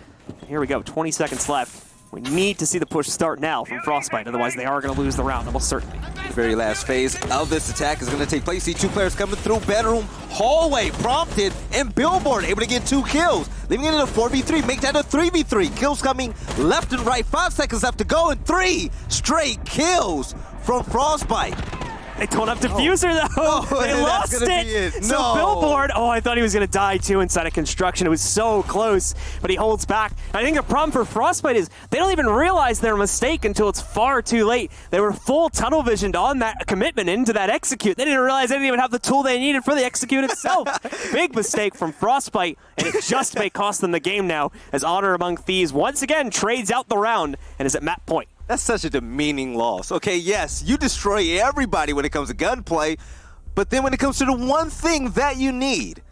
Here we go, 20 seconds left. We need to see the push start now from FrostByte, otherwise they are going to lose the round, almost certainly. The very last phase of this attack is going to take place. See 2 players coming through bedroom hallway, prompted, and Billboard able to get 2 kills, leaving it in a 4v3, make that a 3v3. Kills coming left and right, 5 seconds left to go, and 3 straight kills from FrostByte. They don't have diffuser though. They lost it. So Billboard, I thought he was going to die too inside of construction. It was so close, but he holds back. I think the problem for FrostByte is they don't even realize their mistake until it's far too late. They were full tunnel visioned on that commitment into that execute. They didn't realize they didn't even have the tool they needed for the execute itself. Big mistake from FrostByte, and it just may cost them the game now as Honor Among Thieves once again trades out the round and is at map point. That's such a demeaning loss. Okay, yes, you destroy everybody when it comes to gunplay, but then when it comes to the one thing that you need,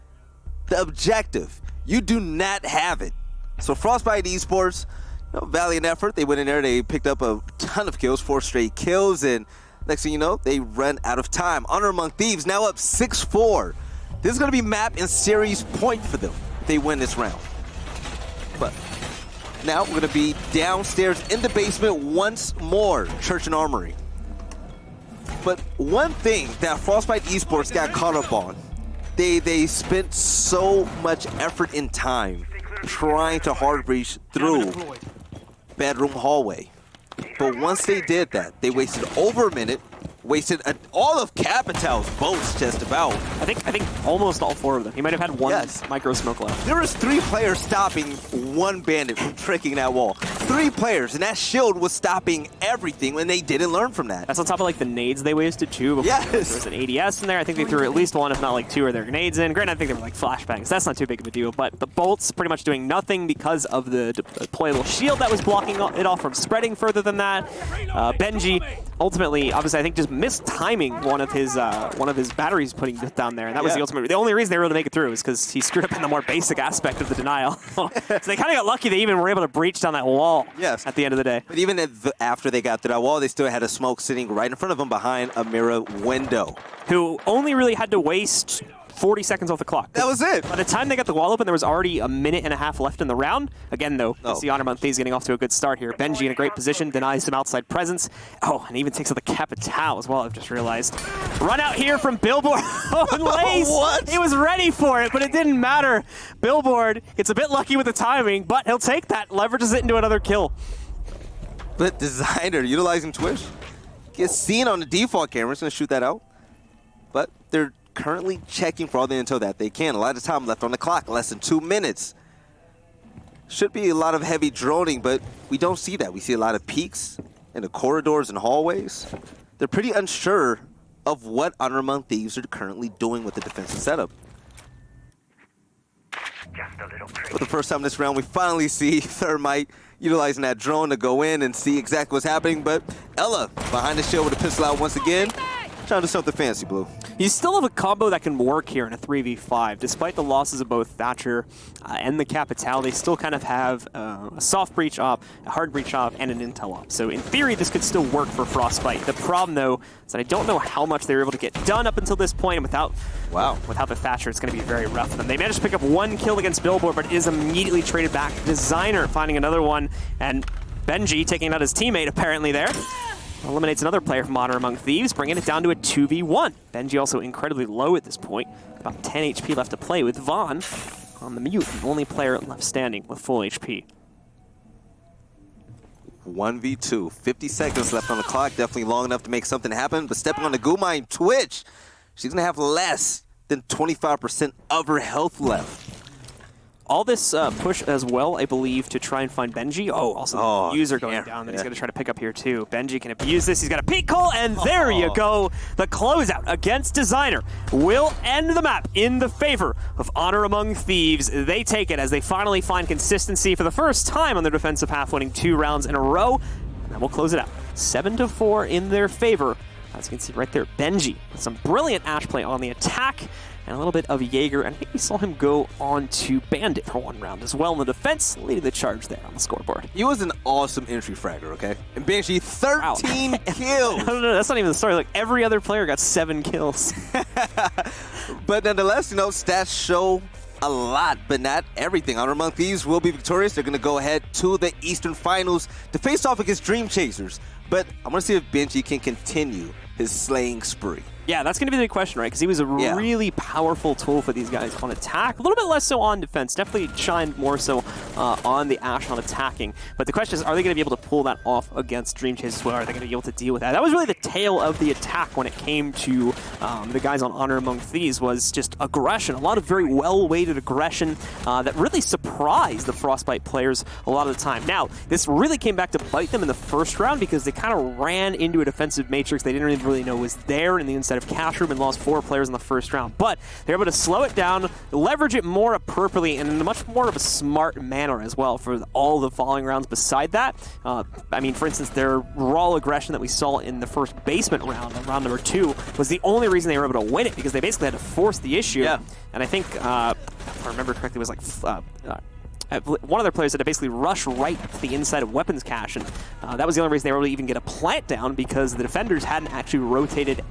the objective, you do not have it. So FrostByte eSports, valiant effort. They went in there, they picked up a ton of kills, 4 straight kills, and next thing you know, they run out of time. Honor Among Thieves now up 6-4. This is going to be map and series point for them if they win this round. But now we're going to be downstairs in the basement once more, Church and Armory. But one thing that FrostByte eSports got caught up on, they spent so much effort and time trying to hard breach through bedroom hallway. But once they did that, they wasted over a minute, wasted all of Capital's boats just about. I think almost all 4 of them. He might have had one micro smoke left. There was 3 players stopping one bandit from tricking that wall. 3 players, and that shield was stopping everything when they didn't learn from that. That's on top of like the nades they wasted too. Yes. There was an ADS in there. I think they threw at least 1, if not like 2 of their grenades in. Granted, I think they were like flashbangs. That's not too big of a deal, but the bolts pretty much doing nothing because of the deployable shield that was blocking it off from spreading further than that. Benji, ultimately, obviously, I think just missed timing one of his batteries putting down there, and that was the ultimate. The only reason they were able to make it through is because he screwed up in the more basic aspect of the denial. So they kind of got lucky they even were able to breach down that wall. Yes. At the end of the day. But even after they got through that wall, they still had a smoke sitting right in front of them behind a mirror window. Who only really had to waste 40 seconds off the clock. That was it. By the time they got the wall open, there was already a minute and a half left in the round. Again, though, it's the Honor Among Thieves getting off to a good start here. Benji in a great position, denies some outside presence. Oh, and even takes out the Capital as well, I've just realized. Run out here from Billboard. Oh, and Lace, What? he was ready for it, but it didn't matter. Billboard gets a bit lucky with the timing, but he'll take that, leverages it into another kill. But Designer, utilizing Twitch, gets seen on the default camera. It's going to shoot that out. But they're currently checking for all the intel that they can. A lot of time left on the clock, less than 2 minutes. Should be a lot of heavy droning, but we don't see that. We see a lot of peeks in the corridors and hallways. They're pretty unsure of what Honor Among Thieves are currently doing with the defensive setup. For the first time this round, we finally see Thermite utilizing that drone to go in and see exactly what's happening, but Ella behind the shield with a pistol out once again. Trying to do something fancy, Blue. You still have a combo that can work here in a 3v5. Despite the losses of both Thatcher and the Capital, they still kind of have a soft breach op, a hard breach op, and an intel op. So in theory, this could still work for FrostByte. The problem, though, is that I don't know how much they were able to get done up until this point, and without the Thatcher, it's going to be very rough for them. They managed to pick up 1 kill against Billboard, but is immediately traded back. Designer finding another one, and Benji taking out his teammate apparently there. Eliminates another player from Honor Among Thieves, bringing it down to a 2v1. Benji also incredibly low at this point. About 10 HP left to play with Vaughn on the mute, the only player left standing with full HP. 1v2, 50 seconds left on the clock. Definitely long enough to make something happen, but stepping on the Goomine Twitch, she's going to have less than 25% of her health left. All this push as well, I believe, to try and find Benji. Oh, also the user going down that he's going to try to pick up here too. Benji can abuse this. He's got a peek hole, and there you go. The closeout against Designer will end the map in the favor of Honor Among Thieves. They take it as they finally find consistency for the first time on their defensive half, winning 2 rounds in a row. And then we'll close it out. 7-4 in their favor. As you can see right there, Benji with some brilliant Ash play on the attack. And a little bit of Jaeger, and I think we saw him go on to Bandit for 1 round as well in the defense, leading the charge there on the scoreboard. He was an awesome entry fragger, okay? And Benji, 13 kills! No, that's not even the story. Like, every other player got 7 kills. But nonetheless, you know, stats show a lot, but not everything. Honor Among Thieves will be victorious. They're going to go ahead to the Eastern Finals to face off against Dream Chasers. But I want to see if Benji can continue his slaying spree. Yeah, that's going to be the big question, right? Because he was a really powerful tool for these guys on attack. A little bit less so on defense. Definitely shined more so on the Ash on attacking. But the question is, are they going to be able to pull that off against Dream Chase as well? Are they going to be able to deal with that? That was really the tail of the attack when it came to the guys on Honor Among Thieves, was just aggression. A lot of very well-weighted aggression that really surprised the FrostByte players a lot of the time. Now, this really came back to bite them in the first round because they kind of ran into a defensive matrix they didn't really know was there in the inside of Cash Room and lost 4 players in the first round. But they're able to slow it down, leverage it more appropriately, and in a much more of a smart manner as well for all the following rounds beside that. I mean, for instance, their raw aggression that we saw in the first basement round, round number 2, was the only reason they were able to win it, because they basically had to force the issue. Yeah. And I think, if I remember correctly, it was like one of their players had to basically rush right to the inside of weapons cache, and that was the only reason they were able to even get a plant down, because the defenders hadn't actually rotated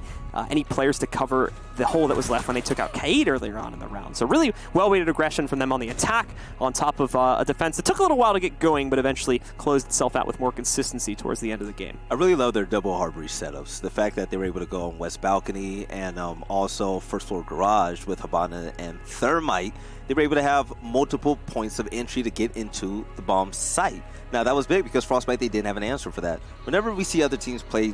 any players to cover the hole that was left when they took out Kaid earlier on in the round. So really well-weighted aggression from them on the attack, on top of a defense that took a little while to get going, but eventually closed itself out with more consistency towards the end of the game. I really love their double hard breach setups. The fact that they were able to go on West Balcony and also first floor garage with Habana and Thermite. They were able to have multiple points of entry to get into the bomb site. Now that was big because FrostByte, they didn't have an answer for that. Whenever we see other teams play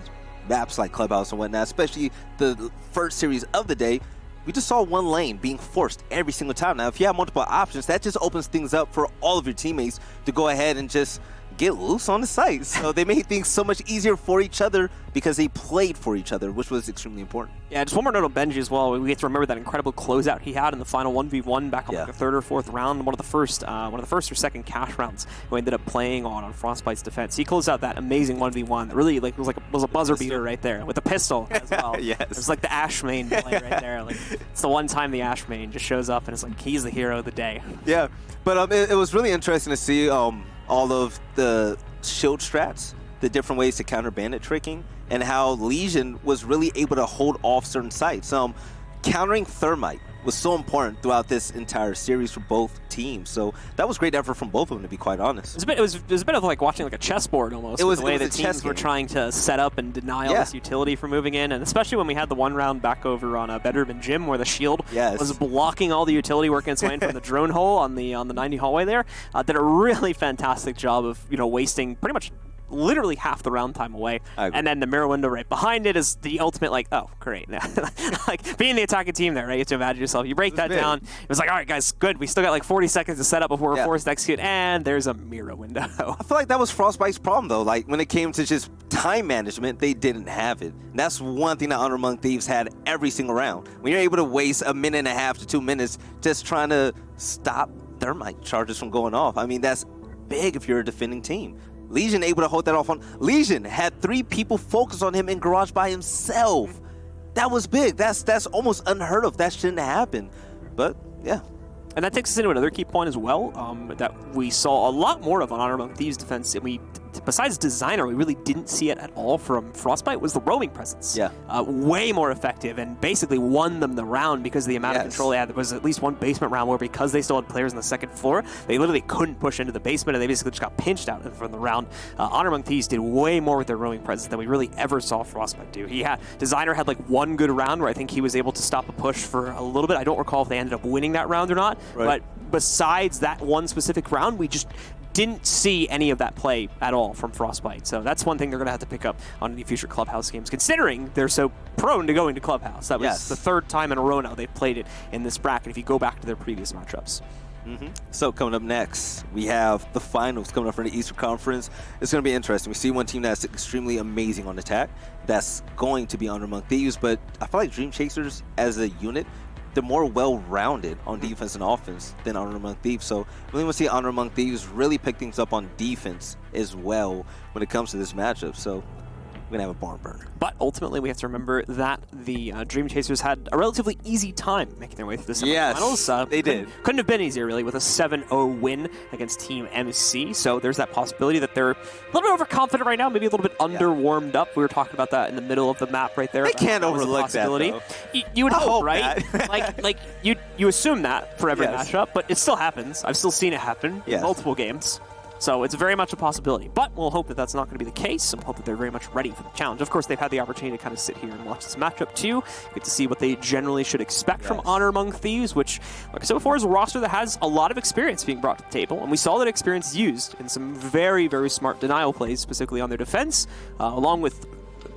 maps like Clubhouse and whatnot, especially the first series of the day, we just saw one lane being forced every single time. Now if you have multiple options, that just opens things up for all of your teammates to go ahead and just get loose on the site. So they made things so much easier for each other because they played for each other, which was extremely important. Yeah, just one more note on Benji as well. We get to remember that incredible closeout he had in the final 1v1 back on like the third or fourth round, one of the first or second cash rounds we ended up playing on Frostbite's defense. He closed out that amazing 1v1 that really was a buzzer beater right there with a pistol as well. Yes. It was like the Ash main play right there. Like, it's the one time the Ash main just shows up and it's like he's the hero of the day. Yeah, but it was really interesting to see all of the shield strats, the different ways to counter bandit tricking, and how Legion was really able to hold off certain sites. Countering Thermite was so important throughout this entire series for both teams. So that was great effort from both of them, to be quite honest. It was a bit of like watching like a chessboard almost. It was the way the teams were trying to set up and deny all this utility from moving in, and especially when we had the one round back over on Bedroom and Gym where the shield was blocking all the utility working its way in from the drone hole on the 90 hallway there. Did a really fantastic job of wasting pretty much literally half the round time away. And then the mirror window right behind it is the ultimate, like, oh, great. Like, being the attacking team there, right? You have to imagine yourself. You break that down. It was like, all right, guys, good. We still got like 40 seconds to set up before we're forced to execute, and there's a mirror window. I feel like that was Frostbite's problem, though. Like, when it came to just time management, they didn't have it. And that's one thing that Honor Among Thieves had every single round. When you're able to waste a minute and a half to 2 minutes just trying to stop Thermite charges from going off, I mean, that's big if you're a defending team. Legion able to hold that off on. Legion had 3 people focus on him in garage by himself. That was big. That's almost unheard of. That shouldn't happen. But yeah. And that takes us into another key point as well, that we saw a lot more of on Honor Among Thieves defense. And besides Designer, we really didn't see it at all from FrostByte, was the roaming presence. Yeah. Way more effective and basically won them the round because of the amount of control they had. There was at least one basement round where, because they still had players on the second floor, they literally couldn't push into the basement and they basically just got pinched out from the round. Honor Among Thieves did way more with their roaming presence than we really ever saw FrostByte do. Designer had like one good round where I think he was able to stop a push for a little bit. I don't recall if they ended up winning that round or not, but besides that one specific round, we just didn't see any of that play at all from FrostByte. So that's one thing they're going to have to pick up on any future Clubhouse games, considering they're so prone to going to Clubhouse. That was the third time in a row now they've played it in this bracket, if you go back to their previous matchups. So coming up next, we have the finals coming up for the Eastern Conference. It's going to be interesting. We see one team that's extremely amazing on attack. That's going to be Honor Among Thieves, but I feel like Dream Chasers as a unit, they're more well-rounded on defense and offense than Honor Among Thieves. So really want to see Honor Among Thieves really pick things up on defense as well when it comes to this matchup. So we're going to have a barn burner. But ultimately, we have to remember that the Dream Chasers had a relatively easy time making their way through the semifinals. They did. Couldn't have been easier, really, with a 7-0 win against Team MC. So there's that possibility that they're a little bit overconfident right now, maybe a little bit under-warmed up. We were talking about that in the middle of the map right there. They can't overlook that, though. You would hope, right? like you assume that for every matchup, but it still happens. I've still seen it happen in multiple games. So it's very much a possibility, but we'll hope that that's not going to be the case, and we'll hope that they're very much ready for the challenge. Of course, they've had the opportunity to kind of sit here and watch this matchup too, get to see what they generally should expect from Honor Among Thieves, which, like I said before, is a roster that has a lot of experience being brought to the table, and we saw that experience used in some very, very smart denial plays, specifically on their defense, along with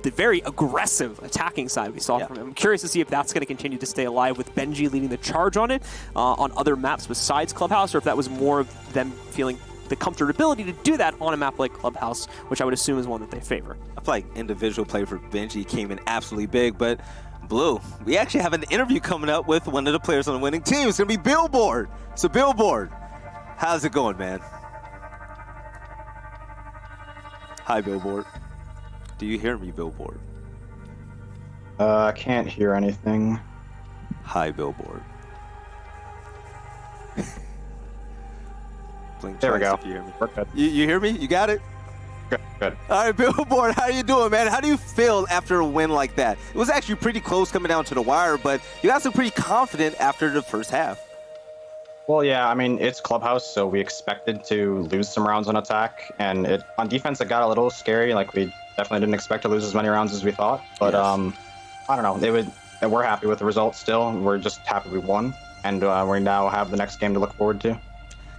the very aggressive attacking side we saw from him. I'm curious to see if that's going to continue to stay alive with Benji leading the charge on it on other maps besides Clubhouse, or if that was more of them feeling the comfortability to do that on a map like Clubhouse, which I would assume is one that they favor. I feel like individual play for Benji came in absolutely big, but Blue, we actually have an interview coming up with one of the players on the winning team. It's going to be Billboard. So Billboard, how's it going, man? Hi, Billboard. Do you hear me, Billboard? I can't hear anything. Hi, Billboard. Blink There we twice go. if you hear me. We're good. You hear me? You got it? Good. All right, Billboard, how you doing, man? How do you feel after a win like that? It was actually pretty close coming down to the wire, but you guys look pretty confident after the first half. Well, yeah, I mean, it's Clubhouse, so we expected to lose some rounds on attack, and on defense it got a little scary. Like, we definitely didn't expect to lose as many rounds as we thought, but Yes. I don't know. We're happy with the results still. We're just happy we won, and we now have the next game to look forward to.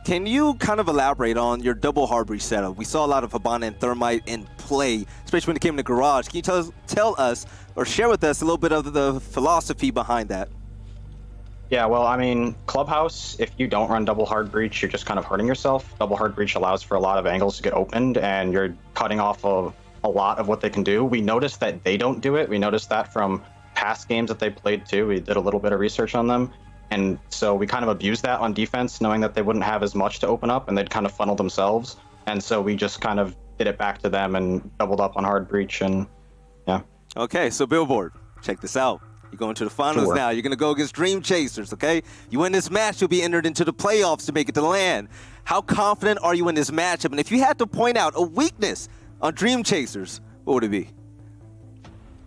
Can you kind of elaborate on your double hard breach setup? We saw a lot of Habana and Thermite in play, especially when it came to Garage. Can you tell us or share with us a little bit of the philosophy behind that? Yeah, well, I mean, Clubhouse, if you don't run double hard breach, you're just kind of hurting yourself. Double hard breach allows for a lot of angles to get opened, and you're cutting off a lot of what they can do. We noticed that they don't do it. We noticed that from past games that they played too. We did a little bit of research on them. And so we kind of abused that on defense, knowing that they wouldn't have as much to open up and they'd kind of funnel themselves. And so we just kind of did it back to them and doubled up on hard breach, and yeah. Okay, so Billboard, check this out. You're going to the finals Sure. now. You're going to go against Dream Chasers, okay? You win this match, you'll be entered into the playoffs to make it to LAN. How confident are you in this matchup? And if you had to point out a weakness on Dream Chasers, what would it be?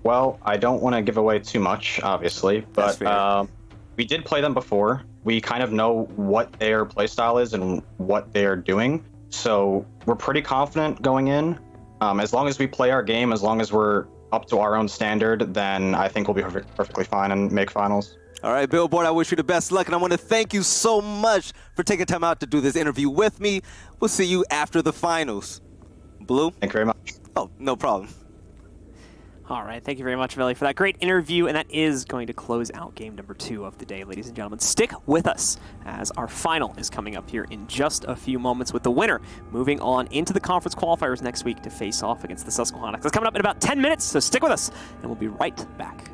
Well, I don't want to give away too much, obviously, That's but fair. we did play them before. We kind of know what their playstyle is and what they're doing. So we're pretty confident going in. As long as we play our game, as long as we're up to our own standard, then I think we'll be perfectly fine and make finals. All right, Billboard, I wish you the best luck, and I want to thank you so much for taking time out to do this interview with me. We'll see you after the finals. Blue? Thank you very much. Oh, no problem. All right, thank you very much, Veli, for that great interview, and that is going to close out game number 2 of the day, ladies and gentlemen. Stick with us as our final is coming up here in just a few moments, with the winner moving on into the conference qualifiers next week to face off against the Susquehanna. That's coming up in about 10 minutes, so stick with us, and we'll be right back.